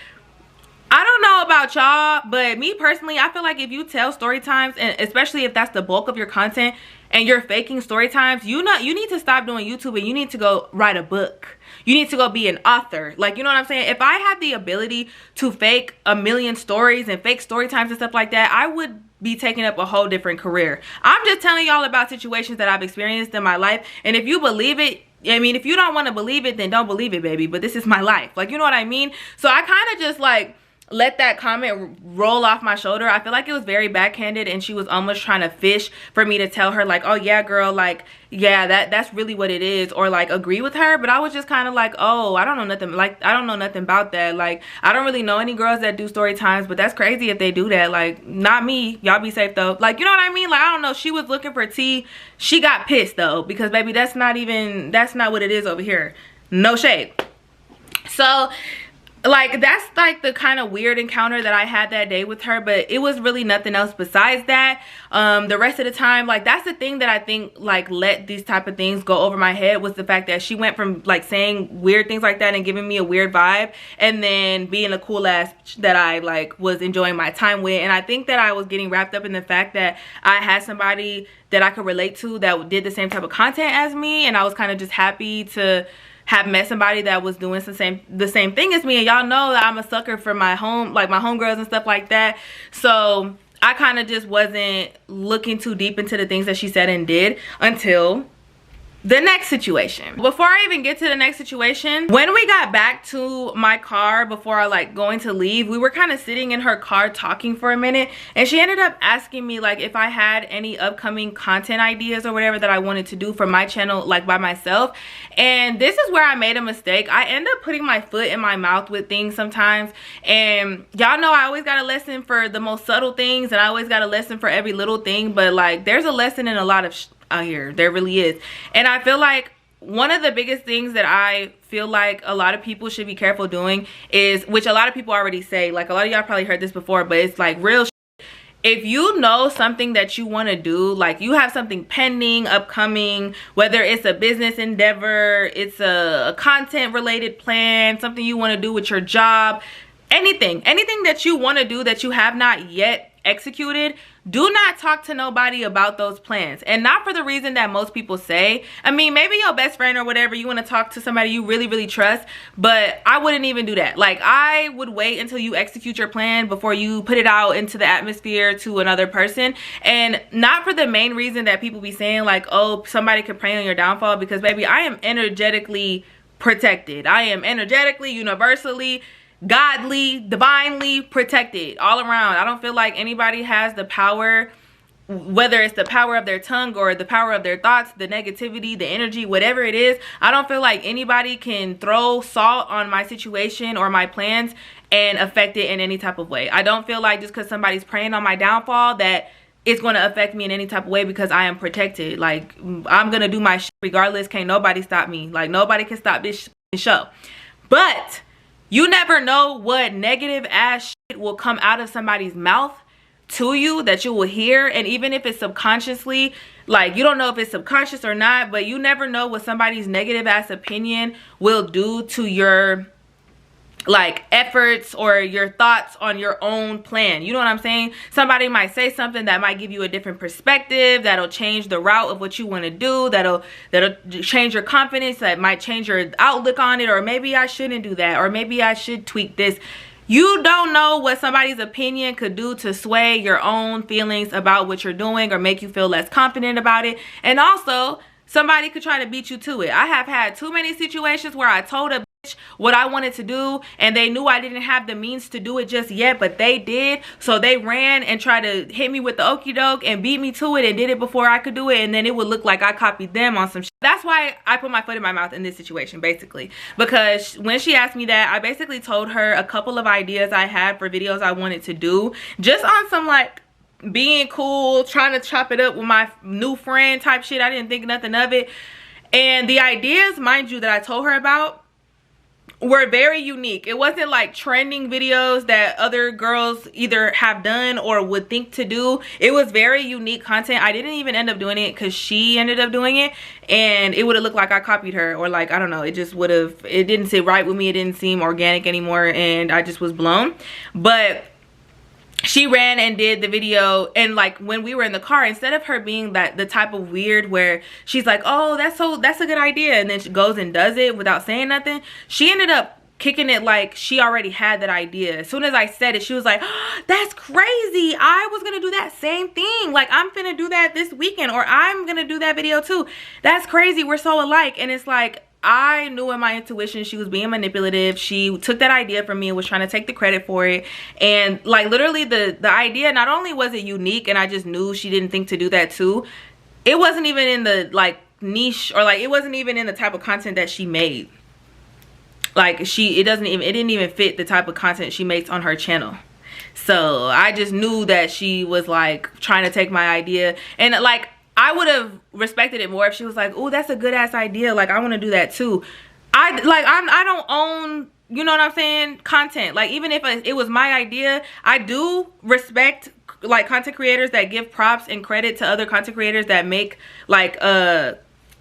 I don't know about y'all, but me personally, I feel like if you tell story times, and especially if that's the bulk of your content and you're faking story times, you need to stop doing YouTube and you need to go write a book. You need to go be an author. Like, you know what I'm saying? If I had the ability to fake a million stories and fake story times and stuff like that, I would be taking up a whole different career. I'm just telling y'all about situations that I've experienced in my life. And if you believe it, I mean, if you don't want to believe it, then don't believe it, baby. But this is my life. Like, you know what I mean? So I kind of just like let that comment roll off my shoulder. I feel like it was very backhanded, and she was almost trying to fish for me to tell her like, oh yeah, girl, like, yeah, that's really what it is, or like agree with her. But I was just kind of like, oh, I don't know nothing, like I don't know nothing about that. Like, I don't really know any girls that do story times, but that's crazy if they do that. Like, not me. Y'all be safe though. Like, you know what I mean? Like, I don't know, she was looking for tea. She got pissed though, because baby, that's not what it is over here. No shade. So like, that's like the kind of weird encounter that I had that day with her, but it was really nothing else besides that. The rest of the time, like, that's the thing that I think like let these type of things go over my head, was the fact that she went from like saying weird things like that and giving me a weird vibe, and then being a cool ass that I like was enjoying my time with. And I think that I was getting wrapped up in the fact that I had somebody that I could relate to that did the same type of content as me, and I was kind of just happy to have met somebody that was doing the same thing as me. And y'all know that I'm a sucker for my homegirls and stuff like that. So I kind of just wasn't looking too deep into the things that she said and did until the next situation. Before I even get to the next situation, when we got back to my car before I like going to leave, we were kind of sitting in her car talking for a minute, and she ended up asking me like if I had any upcoming content ideas or whatever that I wanted to do for my channel, like by myself. And this is where I made a mistake. I end up putting my foot in my mouth with things sometimes, and y'all know I always got a lesson for the most subtle things, and I always got a lesson for every little thing, but like there's a lesson in a lot of out here. There really is. And I feel like one of the biggest things that I feel like a lot of people should be careful doing is, which a lot of people already say, like a lot of y'all probably heard this before, but it's like real shit. If you know something that you want to do, like you have something pending, upcoming, whether it's a business endeavor, it's a content related plan, something you want to do with your job, anything that you want to do that you have not yet executed, do not talk to nobody about those plans. And not for the reason that most people say. I mean, maybe your best friend or whatever, you want to talk to somebody you really, really trust, but I wouldn't even do that. Like, I would wait until you execute your plan before you put it out into the atmosphere to another person. And not for the main reason that people be saying like, oh, somebody could prey on your downfall, because baby, I am energetically protected. I am energetically, universally, godly, divinely protected all around. I don't feel like anybody has the power, whether it's the power of their tongue or the power of their thoughts, the negativity, the energy, whatever it is. I don't feel like anybody can throw salt on my situation or my plans and affect it in any type of way. I don't feel like just because somebody's preying on my downfall that it's going to affect me in any type of way, because I am protected. Like, I'm going to do my shit regardless. Can't nobody stop me. Like, nobody can stop this show. But you never know what negative ass shit will come out of somebody's mouth to you that you will hear. And even if it's subconsciously, like, you don't know if it's subconscious or not, but you never know what somebody's negative ass opinion will do to your like efforts or your thoughts on your own plan. You know what I'm saying? Somebody might say something that might give you a different perspective, that'll change the route of what you want to do, that'll change your confidence, that might change your outlook on it, or maybe I shouldn't do that, or maybe I should tweak this. You don't know what somebody's opinion could do to sway your own feelings about what you're doing or make you feel less confident about it. And also, somebody could try to beat you to it. I have had too many situations where I told a bitch what I wanted to do and they knew I didn't have the means to do it just yet, but they did. So they ran and tried to hit me with the okie doke and beat me to it and did it before I could do it, and then it would look like I copied them on some shit. That's why I put my foot in my mouth in this situation, basically, because when she asked me that, I basically told her a couple of ideas I had for videos I wanted to do, just on some like being cool, trying to chop it up with my new friend type shit. I didn't think nothing of it. And the ideas, mind you, that I told her about were very unique. It wasn't like trending videos that other girls either have done or would think to do. It was very unique content. I didn't even end up doing it because she ended up doing it, and it would have looked like I copied her, or like, I don't know, it just would have, it didn't sit right with me. It didn't seem organic anymore, and I just was blown. But she ran and did the video, and like when we were in the car, instead of her being that the type of weird where she's like, oh, that's a good idea, and then she goes and does it without saying nothing, she ended up kicking it like she already had that idea. As soon as I said it, she was like, oh, that's crazy, I was gonna do that same thing, like I'm finna do that this weekend, or I'm gonna do that video too. That's crazy, we're so alike. And it's like, I knew in my intuition she was being manipulative. She took that idea from me and was trying to take the credit for it. And like literally the idea, not only was it unique and I just knew she didn't think to do that too, it wasn't even in the like niche, or like it wasn't even in the type of content that she made. Like it didn't even fit the type of content she makes on her channel. So I just knew that she was like trying to take my idea, and like I would have respected it more if she was like, oh, that's a good ass idea, like I want to do that too. I don't own, you know what I'm saying, content. Like even if it was my idea, I do respect like content creators that give props and credit to other content creators that make like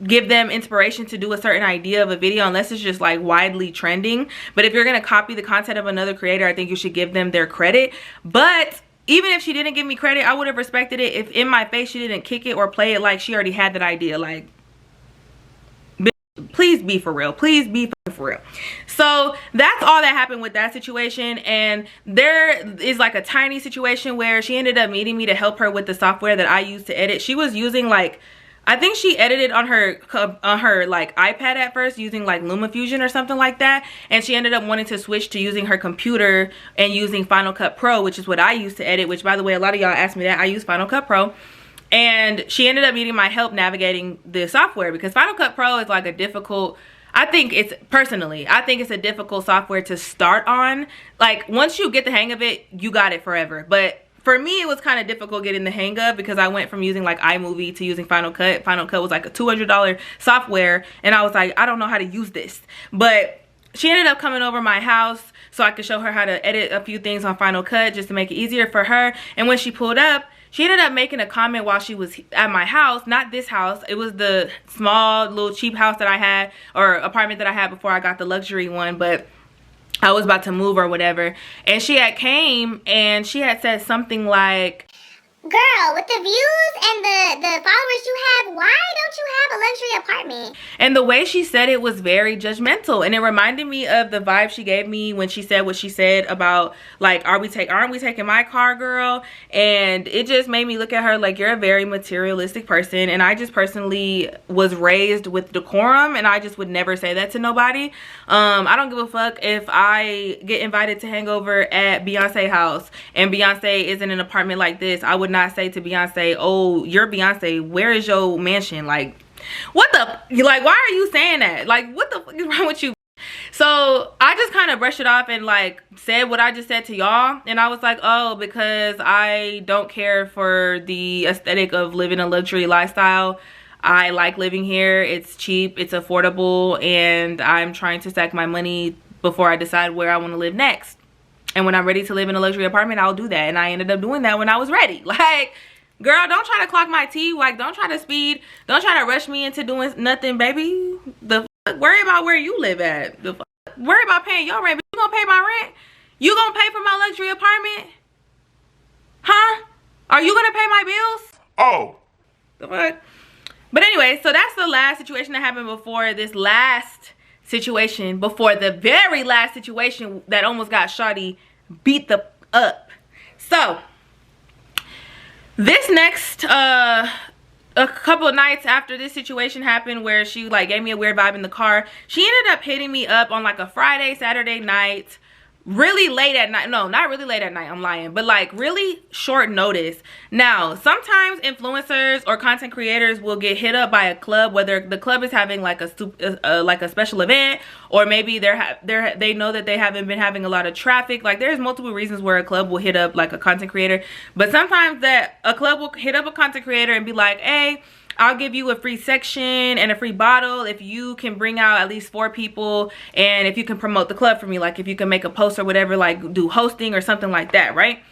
give them inspiration to do a certain idea of a video, unless it's just like widely trending. But if you're gonna copy the content of another creator, I think you should give them their credit. But even if she didn't give me credit, I would have respected it if in my face she didn't kick it or play it like she already had that idea. Like, please be for real. Please be for real. So that's all that happened with that situation. And there is like a tiny situation where she ended up needing me to help her with the software that I use to edit. She was using like, I think she edited on her like iPad at first using like LumaFusion or something like that, and she ended up wanting to switch to using her computer and using Final Cut Pro, which is what I use to edit, which by the way, a lot of y'all asked me that. I use Final Cut Pro. And she ended up needing my help navigating the software because Final Cut Pro is like a difficult, I think it's a difficult software to start on. Like once you get the hang of it, you got it forever. But for me, it was kind of difficult getting the hang of, because I went from using like iMovie to using Final Cut. Final Cut was like a $200 software, and I was like, I don't know how to use this. But she ended up coming over my house so I could show her how to edit a few things on Final Cut just to make it easier for her. And when she pulled up, she ended up making a comment while she was at my house. Not this house. It was the small little cheap house that I had, or apartment that I had before I got the luxury one. But I was about to move or whatever, and she had came and she had said something like, girl, with the views and the followers you have, why don't you have a luxury apartment? And the way she said it was very judgmental, and it reminded me of the vibe she gave me when she said what she said about like, aren't we taking my car, girl? And it just made me look at her like, you're a very materialistic person. And I just personally was raised with decorum, and I just would never say that to nobody. I don't give a fuck if I get invited to hang over at Beyonce's house and Beyonce is in an apartment like this. I would not say to Beyonce, oh, you're Beyonce, where is your mansion? Like, what the, like, why are you saying that? Like, what the fuck is wrong with you? So I just kind of brushed it off and like said what I just said to y'all, and I was like, oh, because I don't care for the aesthetic of living a luxury lifestyle. I like living here. It's cheap, it's affordable, and I'm trying to stack my money before I decide where I want to live next. And when I'm ready to live in a luxury apartment, I'll do that. And I ended up doing that when I was ready. Like, girl, don't try to clock my tea. Like, don't try to speed. Don't try to rush me into doing nothing, baby. The fuck? Worry about where you live at. The fuck? Worry about paying your rent. But you gonna pay my rent? You gonna pay for my luxury apartment? Huh? Are you gonna pay my bills? Oh. The fuck? But anyway, so that's the last situation that happened before this last situation, before the very last situation that almost got shawty beat the up. So this next a couple of nights after this situation happened where she like gave me a weird vibe in the car, she ended up hitting me up on like a Friday, Saturday night, really late at night. No, not really late at night, I'm lying, but like really short notice. Now sometimes influencers or content creators will get hit up by a club, whether the club is having like a special event, or maybe they know that they haven't been having a lot of traffic. Like there's multiple reasons where a club will hit up like a content creator, but sometimes that a club will hit up a content creator and be like, hey, I'll give you a free section and a free bottle if you can bring out at least 4 people, and if you can promote the club for me, like if you can make a post or whatever, like do hosting or something like that, right?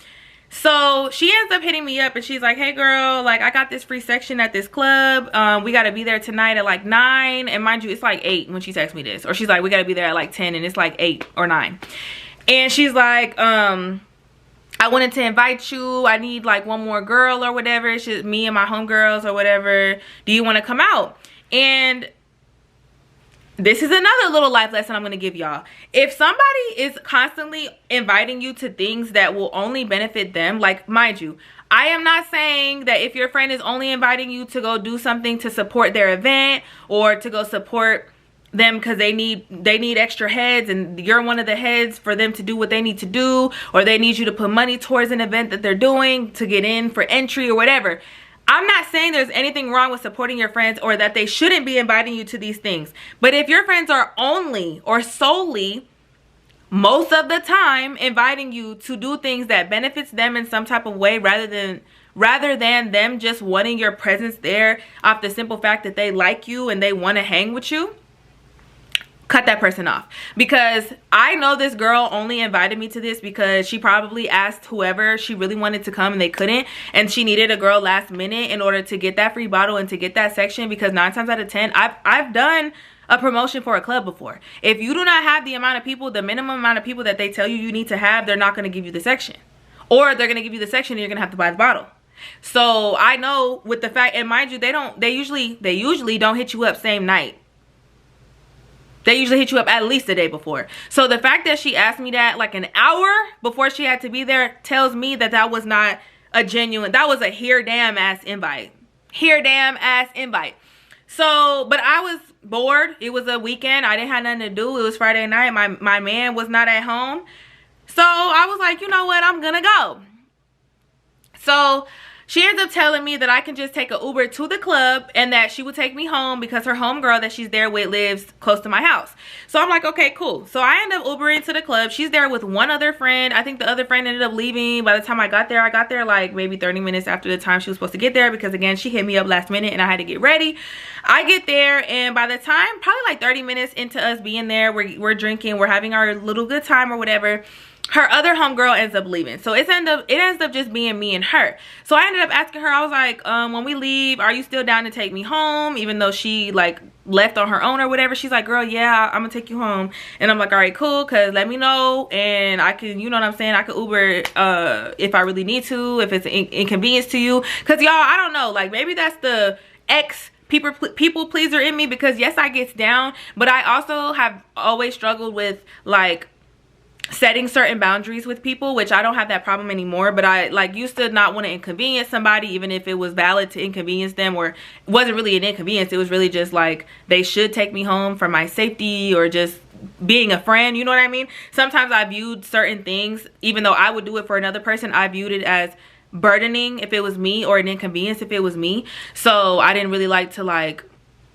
So she ends up hitting me up and she's like, hey girl, like I got this free section at this club, we got to be there tonight at like 9, and mind you it's like 8 when she texts me this, or she's like we got to be there at like 10 and it's like 8 or 9, and she's like I wanted to invite you. I need like one more girl or whatever. It's just me and my homegirls or whatever. Do you want to come out? And this is another little life lesson I'm going to give y'all. If somebody is constantly inviting you to things that will only benefit them, like mind you, I am not saying that if your friend is only inviting you to go do something to support their event or to go support them because they need extra heads and you're one of the heads for them to do what they need to do, or they need you to put money towards an event that they're doing to get in for entry or whatever. I'm not saying there's anything wrong with supporting your friends or that they shouldn't be inviting you to these things, but if your friends are only or solely most of the time inviting you to do things that benefits them in some type of way, rather than them just wanting your presence there off the simple fact that they like you and they want to hang with you, cut that person off. Because I know this girl only invited me to this because she probably asked whoever she really wanted to come and they couldn't, and she needed a girl last minute in order to get that free bottle and to get that section, because 9 times out of 10 I've done a promotion for a club before. If you do not have the amount of people, the minimum amount of people that they tell you need to have, they're not going to give you the section, or they're going to give you the section and you're going to have to buy the bottle. So I know with the fact, and mind you, they usually don't hit you up same night. They usually hit you up at least a day before. So the fact that she asked me that like an hour before she had to be there tells me that that was not a genuine, that was a here damn ass invite. Here damn ass invite. So, but I was bored. It was a weekend. I didn't have nothing to do. It was Friday night. My man was not at home. So I was like, you know what? I'm gonna go. So she ends up telling me that I can just take an Uber to the club and that she would take me home because her homegirl that she's there with lives close to my house. So I'm like, okay, cool. So I end up Ubering to the club. She's there with one other friend. I think the other friend ended up leaving by the time I got there like maybe 30 minutes after the time she was supposed to get there, because again, she hit me up last minute and I had to get ready. I get there, and by the time, probably like 30 minutes into us being there, we're drinking, we're having our little good time or whatever, her other homegirl ends up leaving. So it ends up just being me and her. So I ended up asking her, I was like, when we leave, are you still down to take me home? Even though she like left on her own or whatever. She's like, girl, yeah, I'm gonna take you home. And I'm like, all right, cool, cause let me know and I can, you know what I'm saying, I could Uber if I really need to, if it's an inconvenience to you. Cause y'all, I don't know, like maybe that's the people pleaser in me, because yes, I get down, but I also have always struggled with like setting certain boundaries with people, which I don't have that problem anymore, but I like used to not want to inconvenience somebody, even if it was valid to inconvenience them, or it wasn't really an inconvenience, it was really just like they should take me home for my safety or just being a friend, you know what I mean? Sometimes I viewed certain things, even though I would do it for another person, I viewed it as burdening if it was me, or an inconvenience if it was me. So I didn't really like to like,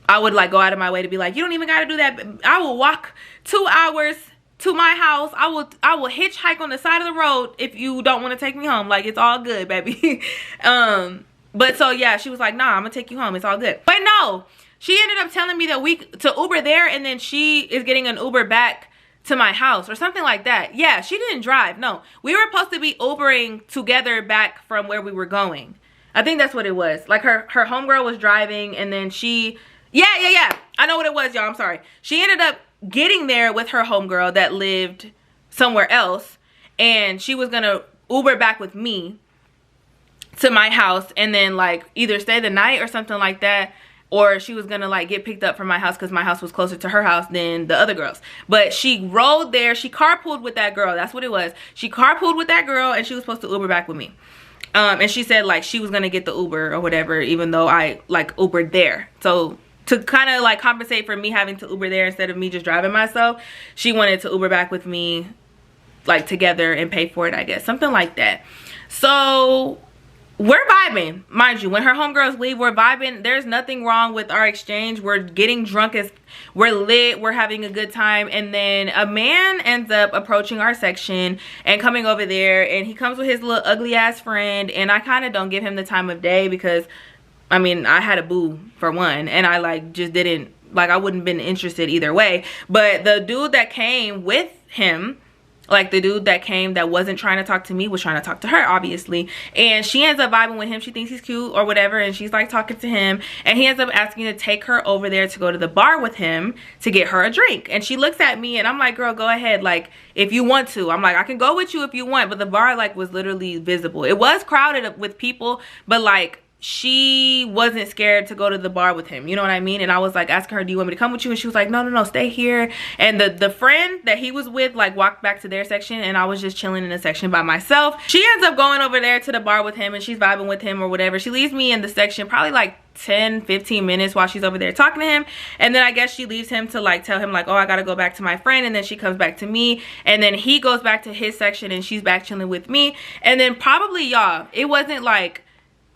I would like go out of my way to be like, you don't even got to do that. I will walk 2 hours to my house. I will hitchhike on the side of the road if you don't want to take me home. Like, it's all good, baby. But so yeah, she was like, nah, I'm gonna take you home, it's all good. But no, she ended up telling me that to Uber there, and then she is getting an Uber back to my house or something like that. Yeah, she didn't drive. No, we were supposed to be Ubering together back from where we were going. I think that's what it was. Like her homegirl was driving, and then she, yeah, I know what it was, y'all, I'm sorry. She ended up getting there with her homegirl that lived somewhere else, and she was gonna Uber back with me to my house and then like either stay the night or something like that, or she was gonna like get picked up from my house because my house was closer to her house than the other girls. But she rode there, she carpooled with that girl, that's what it was. She carpooled with that girl and she was supposed to Uber back with me. And she said like she was gonna get the Uber or whatever, even though I like Ubered there. So to kind of like compensate for me having to Uber there instead of me just driving myself, she wanted to Uber back with me like together and pay for it, I guess, something like that. So we're vibing, mind you. When her homegirls leave, we're vibing. There's nothing wrong with our exchange. We're getting drunk, as we're lit, we're having a good time. And then a man ends up approaching our section and coming over there, and he comes with his little ugly ass friend, and I kind of don't give him the time of day because I mean, I had a boo for one, and I like just didn't, like, I wouldn't been interested either way. But the dude that came with him, like the dude that came that wasn't trying to talk to me was trying to talk to her, obviously. And she ends up vibing with him. She thinks he's cute or whatever, and she's like talking to him, and he ends up asking to take her over there to go to the bar with him to get her a drink. And she looks at me, and I'm like, girl, go ahead, like, if you want to. I'm like, I can go with you if you want. But the bar like was literally visible. It was crowded with people, but like she wasn't scared to go to the bar with him, you know what I mean? And I was like asking her, do you want me to come with you? And she was like, no, stay here. And the friend that he was with like walked back to their section, and I was just chilling in a section by myself. She ends up going over there to the bar with him, and she's vibing with him or whatever. She leaves me in the section probably like 10-15 minutes while she's over there talking to him, and then I guess she leaves him to like tell him like, oh, I gotta go back to my friend. And then she comes back to me, and then he goes back to his section, and she's back chilling with me. And then probably, y'all, it wasn't like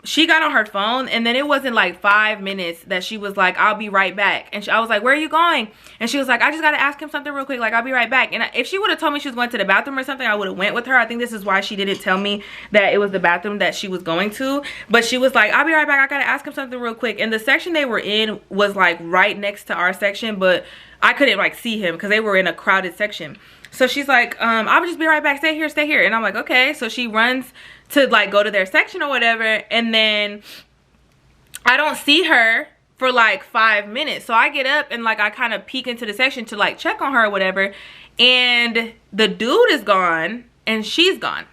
she got on her phone, and then it wasn't like 5 minutes that she was like, I'll be right back. And I was like, where are you going? And she was like, I just gotta ask him something real quick, like, I'll be right back. And if she would have told me she was going to the bathroom or something, I would have went with her. I think this is why she didn't tell me that it was the bathroom that she was going to. But she was like, I'll be right back, I gotta ask him something real quick. And the section they were in was like right next to our section, but I couldn't like see him because they were in a crowded section. So she's like, I'll just be right back, stay here. And I'm like, okay. So she runs to like go to their section or whatever, and then I don't see her for like 5 minutes. So I get up and like I kind of peek into the section to like check on her or whatever, and the dude is gone and she's gone.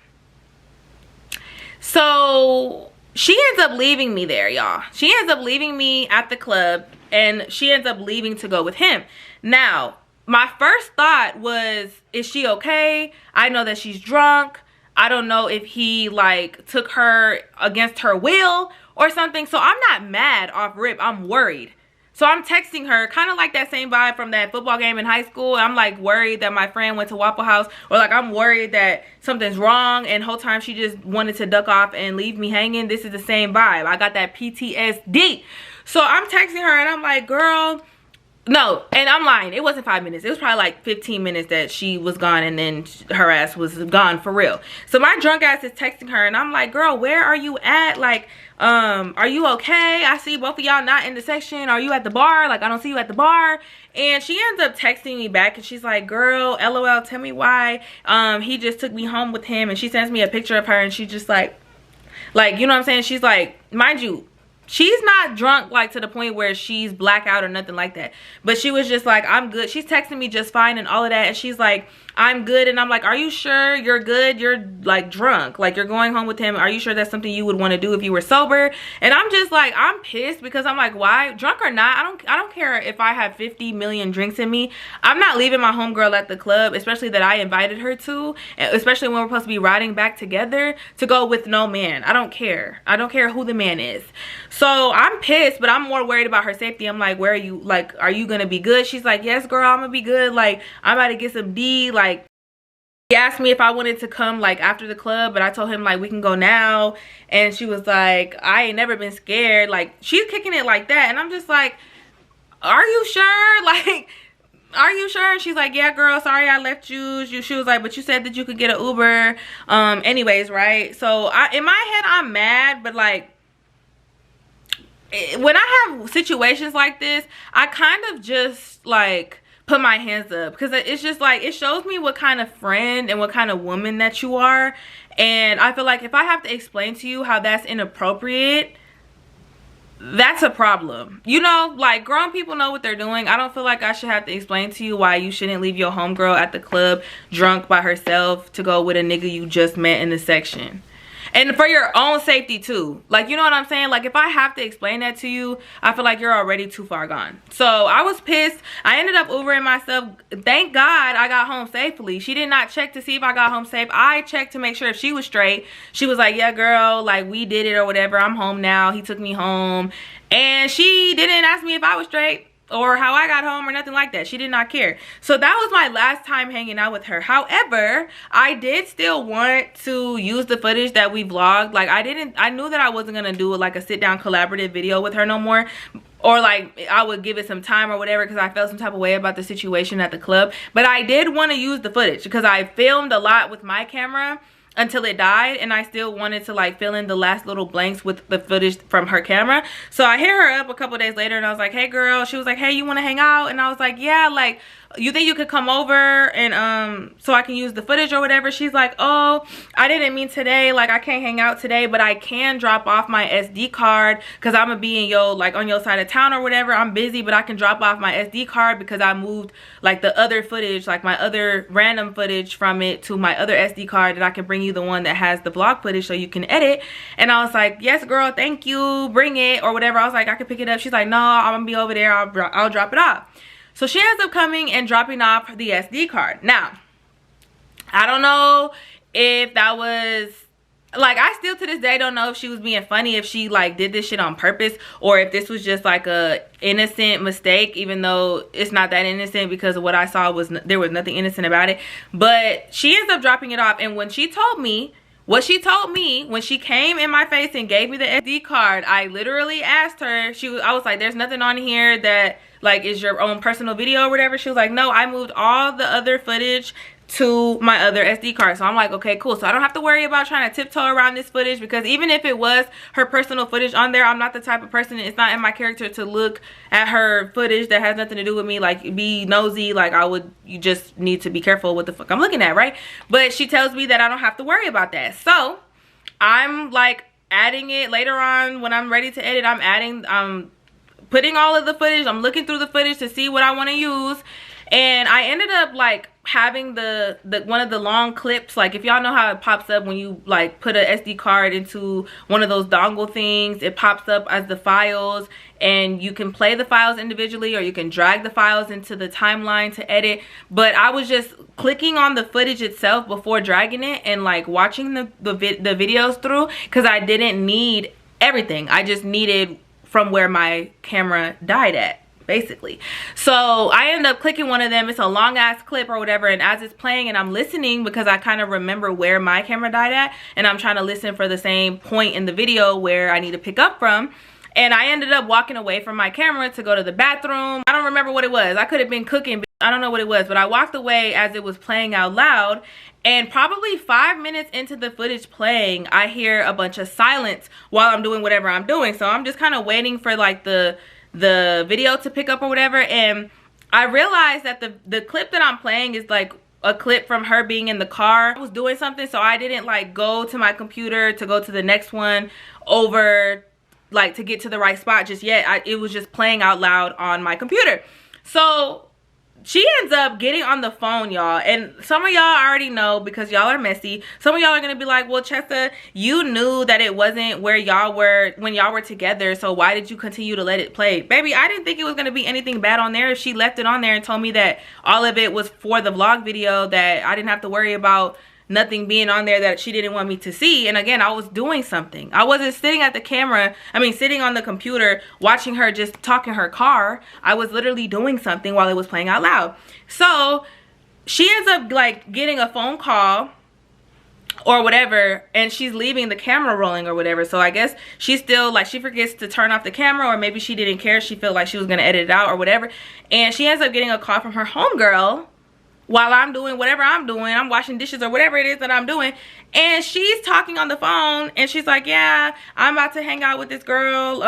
So she ends up leaving me there, y'all. She ends up leaving me at the club, and she ends up leaving to go with him. Now my first thought was, is she okay? I know that she's drunk. I don't know if he like took her against her will or something. So I'm not mad off rip. I'm worried. So I'm texting her, kind of like that same vibe from that football game in high school. I'm like worried that my friend went to Waffle House, or like I'm worried that something's wrong, and whole time she just wanted to duck off and leave me hanging. This is the same vibe. I got that PTSD. So I'm texting her, and I'm like, girl, no, and I'm lying. It wasn't 5 minutes. It was probably like 15 minutes that she was gone, and then her ass was gone for real. So my drunk ass is texting her, and I'm like, girl, where are you at? Like, are you okay? I see both of y'all not in the section. Are you at the bar? Like, I don't see you at the bar. And she ends up texting me back, and she's like, girl, LOL, tell me why. He just took me home with him. And she sends me a picture of her, and she's just like, you know what I'm saying? She's like, mind you, she's not drunk like to the point where she's blackout or nothing like that, but she was just like, I'm good. She's texting me just fine and all of that, and she's like, I'm good. And I'm like, are you sure you're good? You're like drunk, like you're going home with him. Are you sure that's something you would want to do if you were sober? And I'm just like, I'm pissed, because I'm like, why, drunk or not, I don't care if I have 50 million drinks in me. I'm not leaving my homegirl at the club, especially that I invited her to, especially when we're supposed to be riding back together, to go with no man. I don't care who the man is. So I'm pissed, but I'm more worried about her safety. I'm like, where are you, like, are you gonna be good? She's like, yes girl, I'm gonna be good. Like, I'm about to get some D. Like, he asked me if I wanted to come like after the club, but I told him like we can go now. And she was like, I ain't never been scared. Like, she's kicking it like that, and I'm just like, are you sure? Like, are you sure? And she's like, yeah girl, sorry I left you. She was like, but you said that you could get an Uber anyways, right? So in my head I'm mad, but like, when I have situations like this, I kind of just like put my hands up, because it's just like, it shows me what kind of friend and what kind of woman that you are. And I feel like if I have to explain to you how that's inappropriate, that's a problem. You know, like, grown people know what they're doing. I don't feel like I should have to explain to you why you shouldn't leave your homegirl at the club drunk by herself to go with a nigga you just met in the section. And for your own safety too. Like, you know what I'm saying? Like, if I have to explain that to you, I feel like you're already too far gone. So I was pissed. I ended up Ubering myself. Thank God I got home safely. She did not check to see if I got home safe. I checked to make sure if she was straight. She was like, yeah, girl, like, we did it or whatever. I'm home now. He took me home. And she didn't ask me if I was straight or how I got home or nothing like that. She did not care. So that was my last time hanging out with her. However, I did still want to use the footage that we vlogged. Like, I knew that I wasn't gonna do like a sit down collaborative video with her no more, or like I would give it some time or whatever, because I felt some type of way about the situation at the club. But I did want to use the footage because I filmed a lot with my camera until it died, and I still wanted to like fill in the last little blanks with the footage from her camera. So I hit her up a couple days later and I was like, hey girl. She was like, hey, you want to hang out? And I was like, yeah, like, you think you could come over and so I can use the footage or whatever? She's like, oh, I didn't mean today, like I can't hang out today, but I can drop off my SD card because I'm gonna be in like on your side of town or whatever. I'm busy, but I can drop off my SD card because I moved like the other footage, like my other random footage from it to my other SD card, that I can bring you the one that has the vlog footage so you can edit. And I was like, yes girl, thank you, bring it or whatever. I was like, I can pick it up. She's like, no, I'm gonna be over there, I'll drop it off. So she ends up coming and dropping off the SD card. Now, I don't know if that was, like, I still to this day don't know if she was being funny, if she like did this shit on purpose, or if this was just like a innocent mistake, even though it's not that innocent because of what I saw was there was nothing innocent about it. But she ends up dropping it off, and when she told me what she told me, when she came in my face and gave me the SD card, I literally asked her, I was like, there's nothing on here that like is your own personal video or whatever. She was like, no, I moved all the other footage to my other SD card. So I'm like, okay, cool. So I don't have to worry about trying to tiptoe around this footage, because even if it was her personal footage on there, I'm not the type of person, it's not in my character to look at her footage that has nothing to do with me, like be nosy. Like you just need to be careful what the fuck I'm looking at, right? But she tells me that I don't have to worry about that. So I'm like adding it later on when I'm ready to edit. I'm putting all of the footage, I'm looking through the footage to see what I want to use. And I ended up like having the one of the long clips. Like, if y'all know how it pops up when you like put a SD card into one of those dongle things, it pops up as the files, and you can play the files individually or you can drag the files into the timeline to edit. But I was just clicking on the footage itself before dragging it and like watching the videos through, because I didn't need everything. I just needed from where my camera died at, basically. So I end up clicking one of them. It's a long ass clip or whatever, and as it's playing and I'm listening, because I kind of remember where my camera died at, and I'm trying to listen for the same point in the video where I need to pick up from. And I ended up walking away from my camera to go to the bathroom. I don't remember what it was. I could have been cooking, I don't know what it was, but I walked away as it was playing out loud. And probably 5 minutes into the footage playing, I hear a bunch of silence while I'm doing whatever I'm doing. So I'm just kind of waiting for like the video to pick up or whatever. And I realized that the clip that I'm playing is like a clip from her being in the car. I was doing something, so I didn't like go to my computer to go to the next one over like to get to the right spot just yet. It was just playing out loud on my computer. So she ends up getting on the phone, y'all, and some of y'all already know because y'all are messy. Some of y'all are gonna be like, well, Chesa, you knew that it wasn't where y'all were when y'all were together, so why did you continue to let it play? Baby, I didn't think it was gonna be anything bad on there. If she left it on there and told me that all of it was for the vlog video, that I didn't have to worry about nothing being on there that she didn't want me to see. And again, I was doing something. I wasn't sitting at the camera, sitting on the computer watching her just talk in her car. I was literally doing something while it was playing out loud. So she ends up like getting a phone call or whatever, and she's leaving the camera rolling or whatever. So I guess she's still like, she forgets to turn off the camera, or maybe she didn't care, she felt like she was gonna edit it out or whatever. And she ends up getting a call from her homegirl while I'm doing whatever I'm doing. I'm washing dishes or whatever it is that I'm doing, and she's talking on the phone, and she's like, yeah, I'm about to hang out with this girl,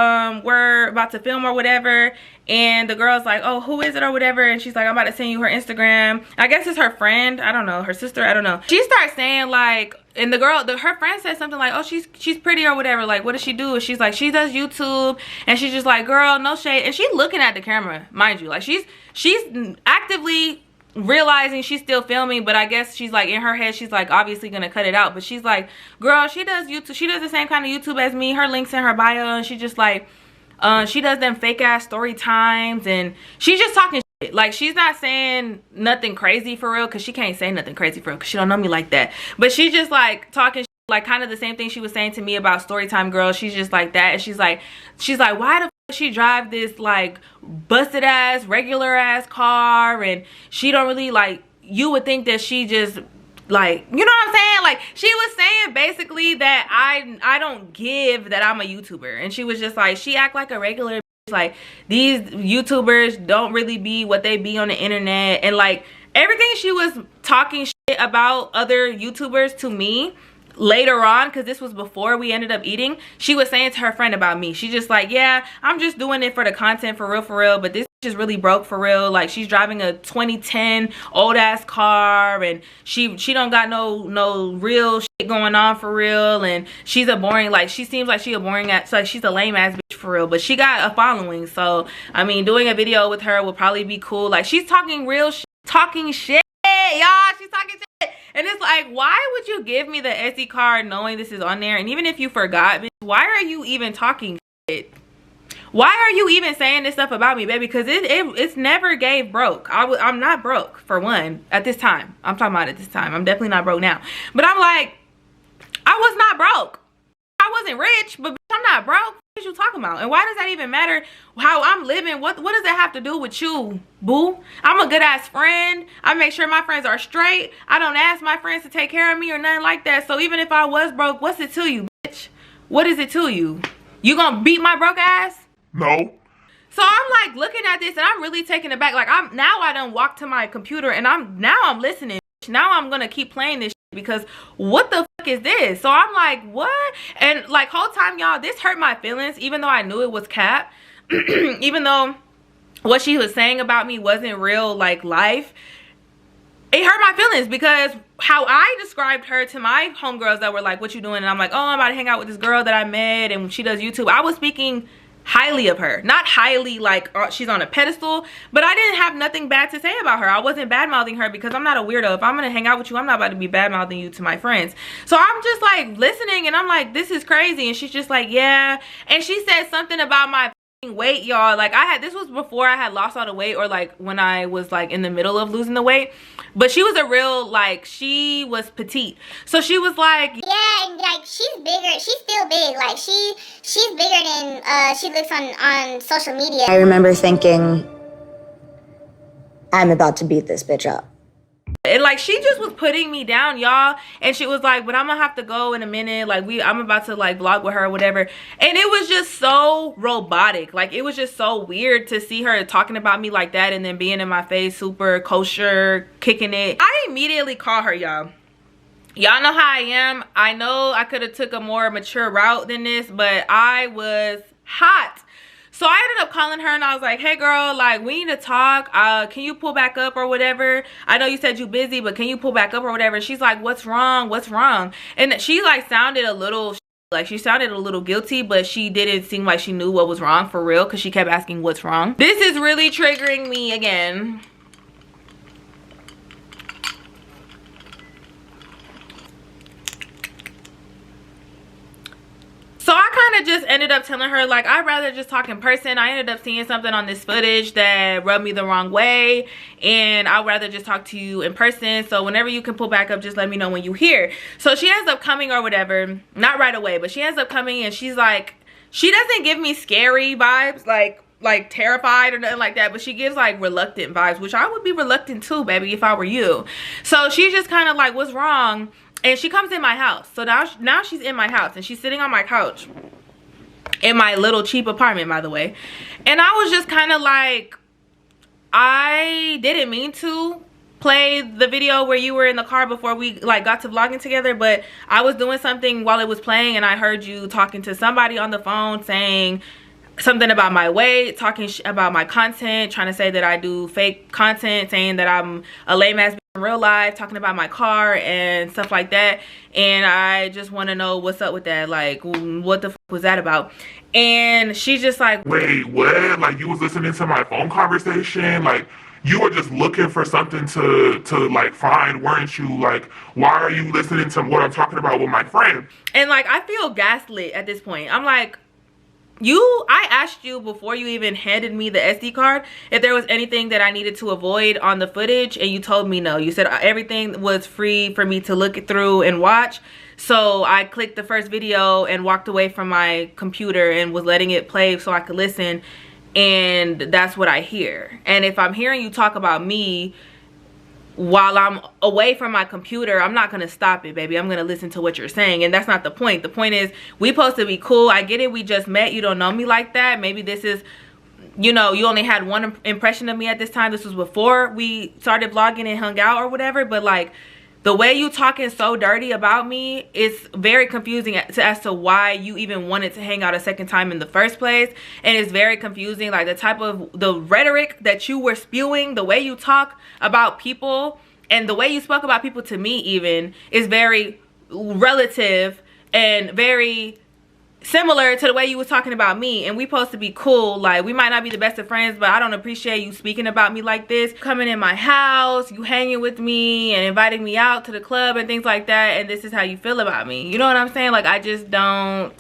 we're about to film or whatever. And the girl's like, oh, who is it or whatever? And she's like, I'm about to send you her Instagram. I guess it's her friend, I don't know, her sister, I don't know. She starts saying like, and her friend said something like, oh, she's pretty or whatever, like, what does she do? And she's like, she does YouTube. And she's just like, girl, no shade. And she's looking at the camera, mind you, like she's actively realizing she's still filming, but I guess she's like in her head she's like obviously gonna cut it out, but she's like, girl, she does YouTube, she does the same kind of YouTube as me, her links in her bio, and she just like she does them fake ass story times, and she's just talking shit. Like, she's not saying nothing crazy for real, because she can't say nothing crazy for real because she don't know me like that, but she's just like talking shit, like kind of the same thing she was saying to me about Storytime girl. She's just like that, and she's like why the f she drive this like busted ass regular ass car, and she don't really like, you would think that she just like, you know what I'm saying, like she was saying basically that I don't give that I'm a YouTuber, and she was just like, she act like a regular bitch. Like, these YouTubers don't really be what they be on the internet, and like everything she was talking shit about other YouTubers to me later on, because this was before we ended up eating, she was saying to her friend about me. She's just like, yeah, I'm just doing it for the content for real, but this is really broke for real. Like, she's driving a 2010 old ass car, and she don't got no real shit going on for real, and she's a boring, like, she seems like she a boring ass, like she's a lame ass bitch for real, but she got a following. So I mean, doing a video with her will probably be cool. Like, she's talking real shit, talking shit, y'all, she's talking shit. And it's like, why would you give me the SD card knowing this is on there? And even if you forgot, bitch, why are you even talking shit? Why are you even saying this stuff about me, baby? Because it's never gave broke. I'm not broke, for one, at this time. I'm talking about at this time. I'm definitely not broke now. But I'm like, I was not broke. I wasn't rich, but bitch, I'm not broke. What are you talking about? And why does that even matter how I'm living? What does that have to do with you, boo? I'm a good ass friend. I make sure my friends are straight. I don't ask my friends to take care of me or nothing like that. So even if I was broke, what's it to you, bitch? What is it to you? You gonna beat my broke ass? No. So I'm like looking at this, and I'm really taken aback. Like, I done walked to my computer, and I'm listening. Now I'm gonna keep playing this shit, because what the fuck is this? So I'm like, what? And like, whole time, y'all, this hurt my feelings, even though I knew it was cap. Even though what she was saying about me wasn't real, like, life, it hurt my feelings, because how I described her to my homegirls that were like, what you doing? And I'm like, oh, I'm about to hang out with this girl that I met, and she does YouTube. I was speaking highly of her, not highly like she's on a pedestal, but I didn't have nothing bad to say about her. I wasn't bad mouthing her, because I'm not a weirdo. If I'm gonna hang out with you, I'm not about to be bad mouthing you to my friends. So I'm just like listening, and I'm like, this is crazy. And she's just like, yeah. And she said something about my weight, y'all. Like, this was before I had lost all the weight, or like when I was like in the middle of losing the weight. But she was a real, like, she was petite. So she was like, yeah, like, she's bigger. She's still big. Like, she's bigger than she looks on social media. I remember thinking, I'm about to beat this bitch up. and like she just was putting me down, y'all. And she was like, but I'm gonna have to go in a minute, like I'm about to like vlog with her or whatever. And it was just so robotic. Like, it was just so weird to see her talking about me like that, and then being in my face super kosher, kicking it. I immediately call her, y'all know how I am. I know I could have took a more mature route than this, but I was hot. So I ended up calling her, and I was like, hey girl, like, we need to talk. Can you pull back up or whatever? I know you said you busy, but can you pull back up or whatever? She's like, what's wrong? What's wrong? And she like sounded a little, like she sounded a little guilty, but she didn't seem like she knew what was wrong for real, because she kept asking what's wrong. This is really triggering me again. So I kind of just ended up telling her, like, I'd rather just talk in person. I ended up seeing something on this footage that rubbed me the wrong way, and I'd rather just talk to you in person. So whenever you can pull back up, just let me know when you hear. So she ends up coming or whatever, not right away, but she ends up coming, and she's like, she doesn't give me scary vibes, like terrified or nothing like that, but she gives like reluctant vibes, which I would be reluctant too, baby, if I were you. So she's just kind of like, what's wrong? And she comes in my house. So now she's in my house, and she's sitting on my couch in my little cheap apartment, by the way. And I was just kind of like, I didn't mean to play the video where you were in the car before we like got to vlogging together, but I was doing something while it was playing, and I heard you talking to somebody on the phone saying something about my weight, talking about my content, trying to say that I do fake content, saying that I'm a lame ass in real life, talking about my car and stuff like that. And I just want to know what's up with that. Like, what the f was that about? And she's just like, wait, what? Like, you was listening to my phone conversation? Like, you were just looking for something to like find, weren't you? Like, why are you listening to what I'm talking about with my friend? And like, I feel gaslit at this point. I'm like, I asked you before you even handed me the SD card if there was anything that I needed to avoid on the footage, and you told me no. You said everything was free for me to look through and watch. So I clicked the first video and walked away from my computer and was letting it play so I could listen, and that's what I hear. And if I'm hearing you talk about me while I'm away from my computer, I'm not gonna stop it, baby. I'm gonna listen to what you're saying, and that's not the point. The point is, we supposed to be cool. I get it, we just met, you don't know me like that. Maybe this is, you know, you only had one impression of me at this time. This was before we started vlogging and hung out or whatever, but like, the way you talking so dirty about me is very confusing as to why you even wanted to hang out a second time in the first place. And it's very confusing, like the rhetoric that you were spewing, the way you talk about people, and the way you spoke about people to me even is very relative and very similar to the way you was talking about me. And we supposed to be cool. Like, we might not be the best of friends, but I don't appreciate you speaking about me like this, coming in my house, you hanging with me and inviting me out to the club and things like that, and this is how you feel about me. You know what I'm saying? Like, I don't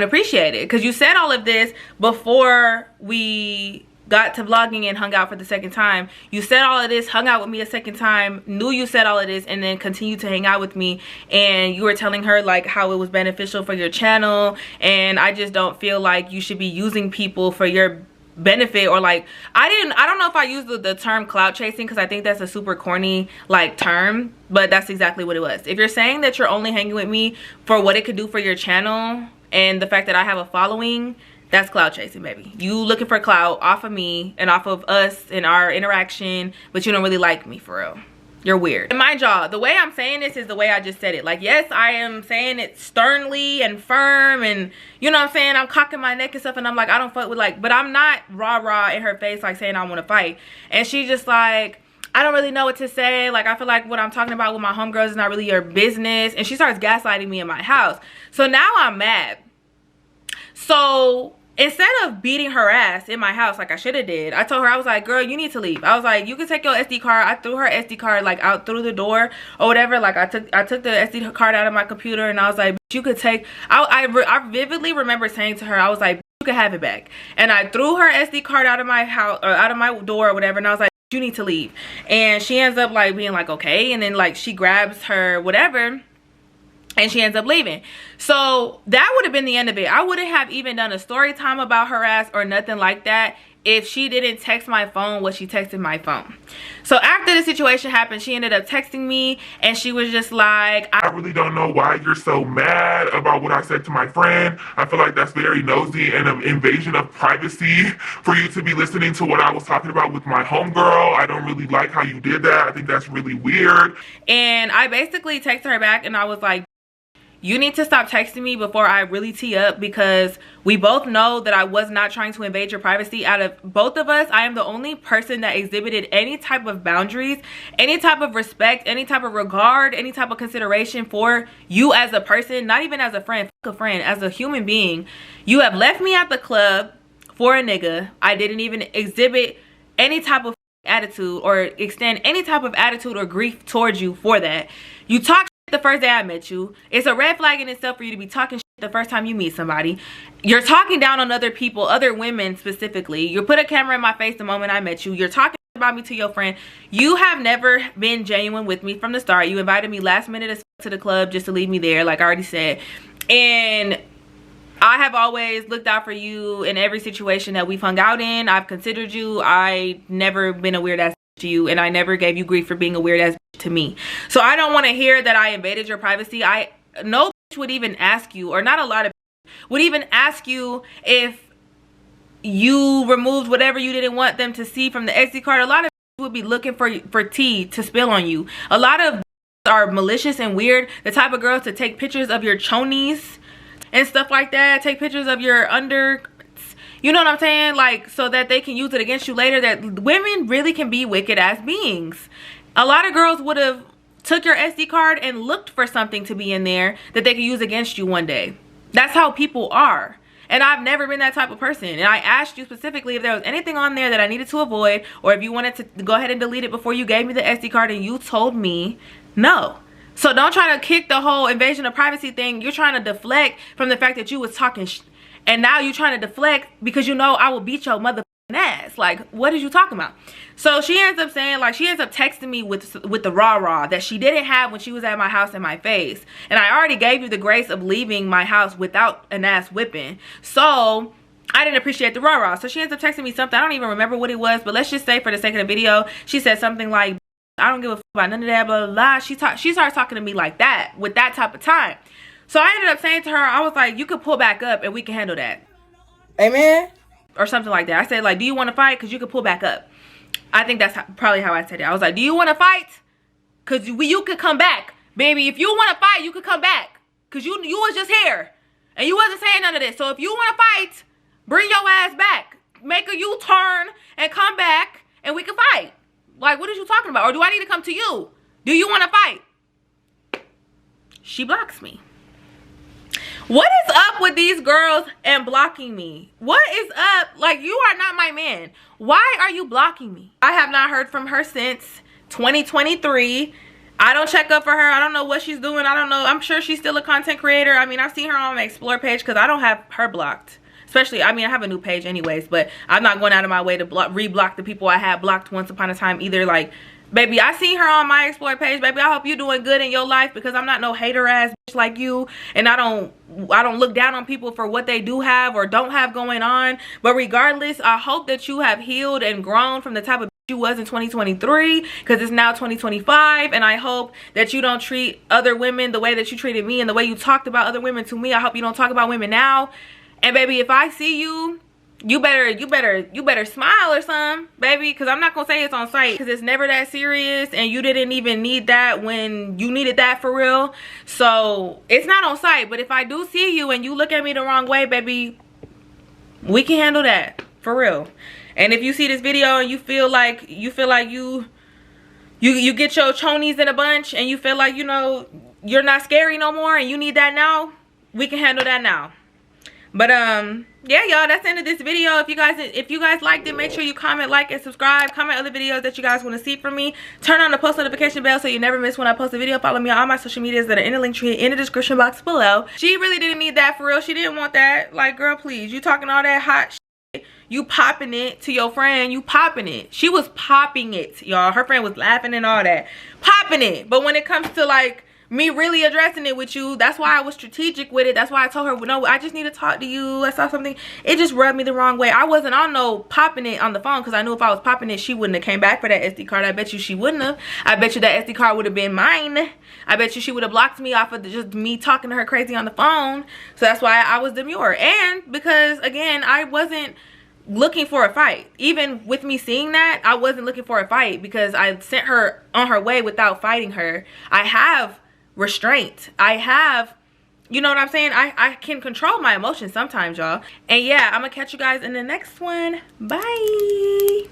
appreciate it, because you said all of this before we got to vlogging and hung out for the second time. You said all of this, hung out with me a second time, knew you said all of this, and then continued to hang out with me, and you were telling her like how it was beneficial for your channel. And I just don't feel like you should be using people for your benefit, or like, I don't know if I used the term clout chasing, because I think that's a super corny like term, but that's exactly what it was. If you're saying that you're only hanging with me for what it could do for your channel and the fact that I have a following, that's clout chasing, baby. You looking for clout off of me and off of us and our interaction, but you don't really like me for real. You're weird. And mind y'all, the way I'm saying this is the way I just said it. Like, yes, I am saying it sternly and firm, and you know what I'm saying, I'm cocking my neck and stuff, and I'm like, I don't fuck with, like, but I'm not rah-rah in her face like saying I want to fight. And she just like, I don't really know what to say. Like, I feel like what I'm talking about with my homegirls is not really your business. And she starts gaslighting me in my house. So now I'm mad. So instead of beating her ass in my house like I should have did, I told her, I was like, girl, you need to leave. I was like, you can take your SD card. I threw her SD card like out through the door or whatever. Like, I took the SD card out of my computer, and I was like, you could take, I vividly remember saying to her, I was like, you can have it back. And I threw her SD card out of my house, or out of my door or whatever, and I was like, you need to leave. And she ends up like being like, okay, and then like she grabs her whatever, and she ends up leaving. So that would have been the end of it. I wouldn't have even done a story time about her ass or nothing like that if she didn't text my phone what she texted my phone. So after the situation happened, she ended up texting me, and she was just like, I really don't know why you're so mad about what I said to my friend. I feel like that's very nosy and an invasion of privacy for you to be listening to what I was talking about with my homegirl. I don't really like how you did that. I think that's really weird. And I basically texted her back, and I was like, you need to stop texting me before I really tee up, because we both know that I was not trying to invade your privacy. Out of both of us, I am the only person that exhibited any type of boundaries, any type of respect, any type of regard, any type of consideration for you as a person, not even as a friend, as a human being. You have left me at the club for a nigga. I didn't even exhibit any type of attitude or extend any type of attitude or grief towards you for that. You talked the first day I met you. It's a red flag in itself for you to be talking shit the first time you meet somebody. You're talking down on other people, other women specifically. You put a camera in my face the moment I met you. You're talking about me to your friend. You have never been genuine with me from the start. You invited me last minute to the club just to leave me there, like I already said. And I have always looked out for you in every situation that we've hung out in. I've considered you. I never been a weird ass to you, and I never gave you grief for being a weird ass to me. So I don't want to hear that I invaded your privacy. No bitch would even ask you, or not a lot of would even ask you if you removed whatever you didn't want them to see from the SD card. A lot of would be looking for tea to spill on you. A lot of are malicious and weird, the type of girls to take pictures of your chonies and stuff like that, take pictures of your under, you know what I'm saying, like, so that they can use it against you later. That women really can be wicked ass beings. A lot of girls would have took your SD card and looked for something to be in there that they could use against you one day. That's how people are. And I've never been that type of person. And I asked you specifically if there was anything on there that I needed to avoid, or if you wanted to go ahead and delete it before you gave me the SD card, and you told me no. So don't try to kick the whole invasion of privacy thing. You're trying to deflect from the fact that you was talking and now you're trying to deflect because you know I will beat your mother ass. Like, what is you talking about? So she ends up saying, like, she ends up texting me with the rah-rah that she didn't have when she was at my house in my face. And I already gave you the grace of leaving my house without an ass whipping. So I didn't appreciate the rah-rah. So she ends up texting me something. I don't even remember what it was, but let's just say for the sake of the video, she said something like, I don't give a fuck about none of that, blah, blah, blah. She starts talking to me like that, with that type of time. So I ended up saying to her, I was like, you could pull back up and we can handle that. Amen. Or something like that. I said, like, do you want to fight? Because you could pull back up. I think that's probably how I said it. I was like, do you want to fight? Because you could come back. Baby, if you want to fight, you could come back. Because you was just here. And you wasn't saying none of this. So if you want to fight, bring your ass back. Make a U-turn and come back and we can fight. Like, what are you talking about? Or do I need to come to you? Do you want to fight? She blocks me. What is up with these girls and blocking me? What is up? Like, you are not my man. Why are you blocking me? I have not heard from her since 2023. I don't check up for her. I don't know what she's doing. I don't know. I'm sure she's still a content creator. I mean, I've seen her on my Explore page because I don't have her blocked. Especially, I mean, I have a new page anyways, but I'm not going out of my way to re-block the people I had blocked once upon a time either. Like, baby, I see her on my Explore page. Baby, I hope you're doing good in your life, because I'm not no hater ass bitch like you, and I don't look down on people for what they do have or don't have going on. But regardless, I hope that you have healed and grown from the type of you was in 2023, because it's now 2025, and I hope that you don't treat other women the way that you treated me and the way you talked about other women to me. I hope you don't talk about women now. And baby, if I see you, you better smile or something, baby, because I'm not gonna say it's on site, because it's never that serious, and you didn't even need that when you needed that for real. So it's not on site. But if I do see you and you look at me the wrong way, baby, we can handle that for real. And if you see this video and you feel like you get your chonies in a bunch and you feel like, you know, you're not scary no more and you need that now, we can handle that now. But yeah, y'all, that's the end of this video. If you guys liked it, make sure you comment, like, and subscribe. Comment other videos that you guys want to see from me. Turn on the post notification bell so you never miss when I post a video. Follow me on all my social medias that are in the link tree in the description box below. She really didn't need that for real. She didn't want that. Like, girl, please, you talking all that hot shit, you popping it to your friend, you popping it. She was popping it, y'all. Her friend was laughing and all that, popping it. But when it comes to, like, me really addressing it with you, that's why I was strategic with it. That's why I told her, no, I just need to talk to you. I saw something. It just rubbed me the wrong way. I wasn't on no popping it on the phone, because I knew if I was popping it, she wouldn't have came back for that SD card. I bet you she wouldn't have. I bet you that SD card would have been mine. I bet you she would have blocked me off of just me talking to her crazy on the phone. So that's why I was demure. And because, again, I wasn't looking for a fight. Even with me seeing that, I wasn't looking for a fight, because I sent her on her way without fighting her. I have restraint. I have, you know what I'm saying, I can control my emotions sometimes, y'all. And yeah, I'm gonna catch you guys in the next one. Bye.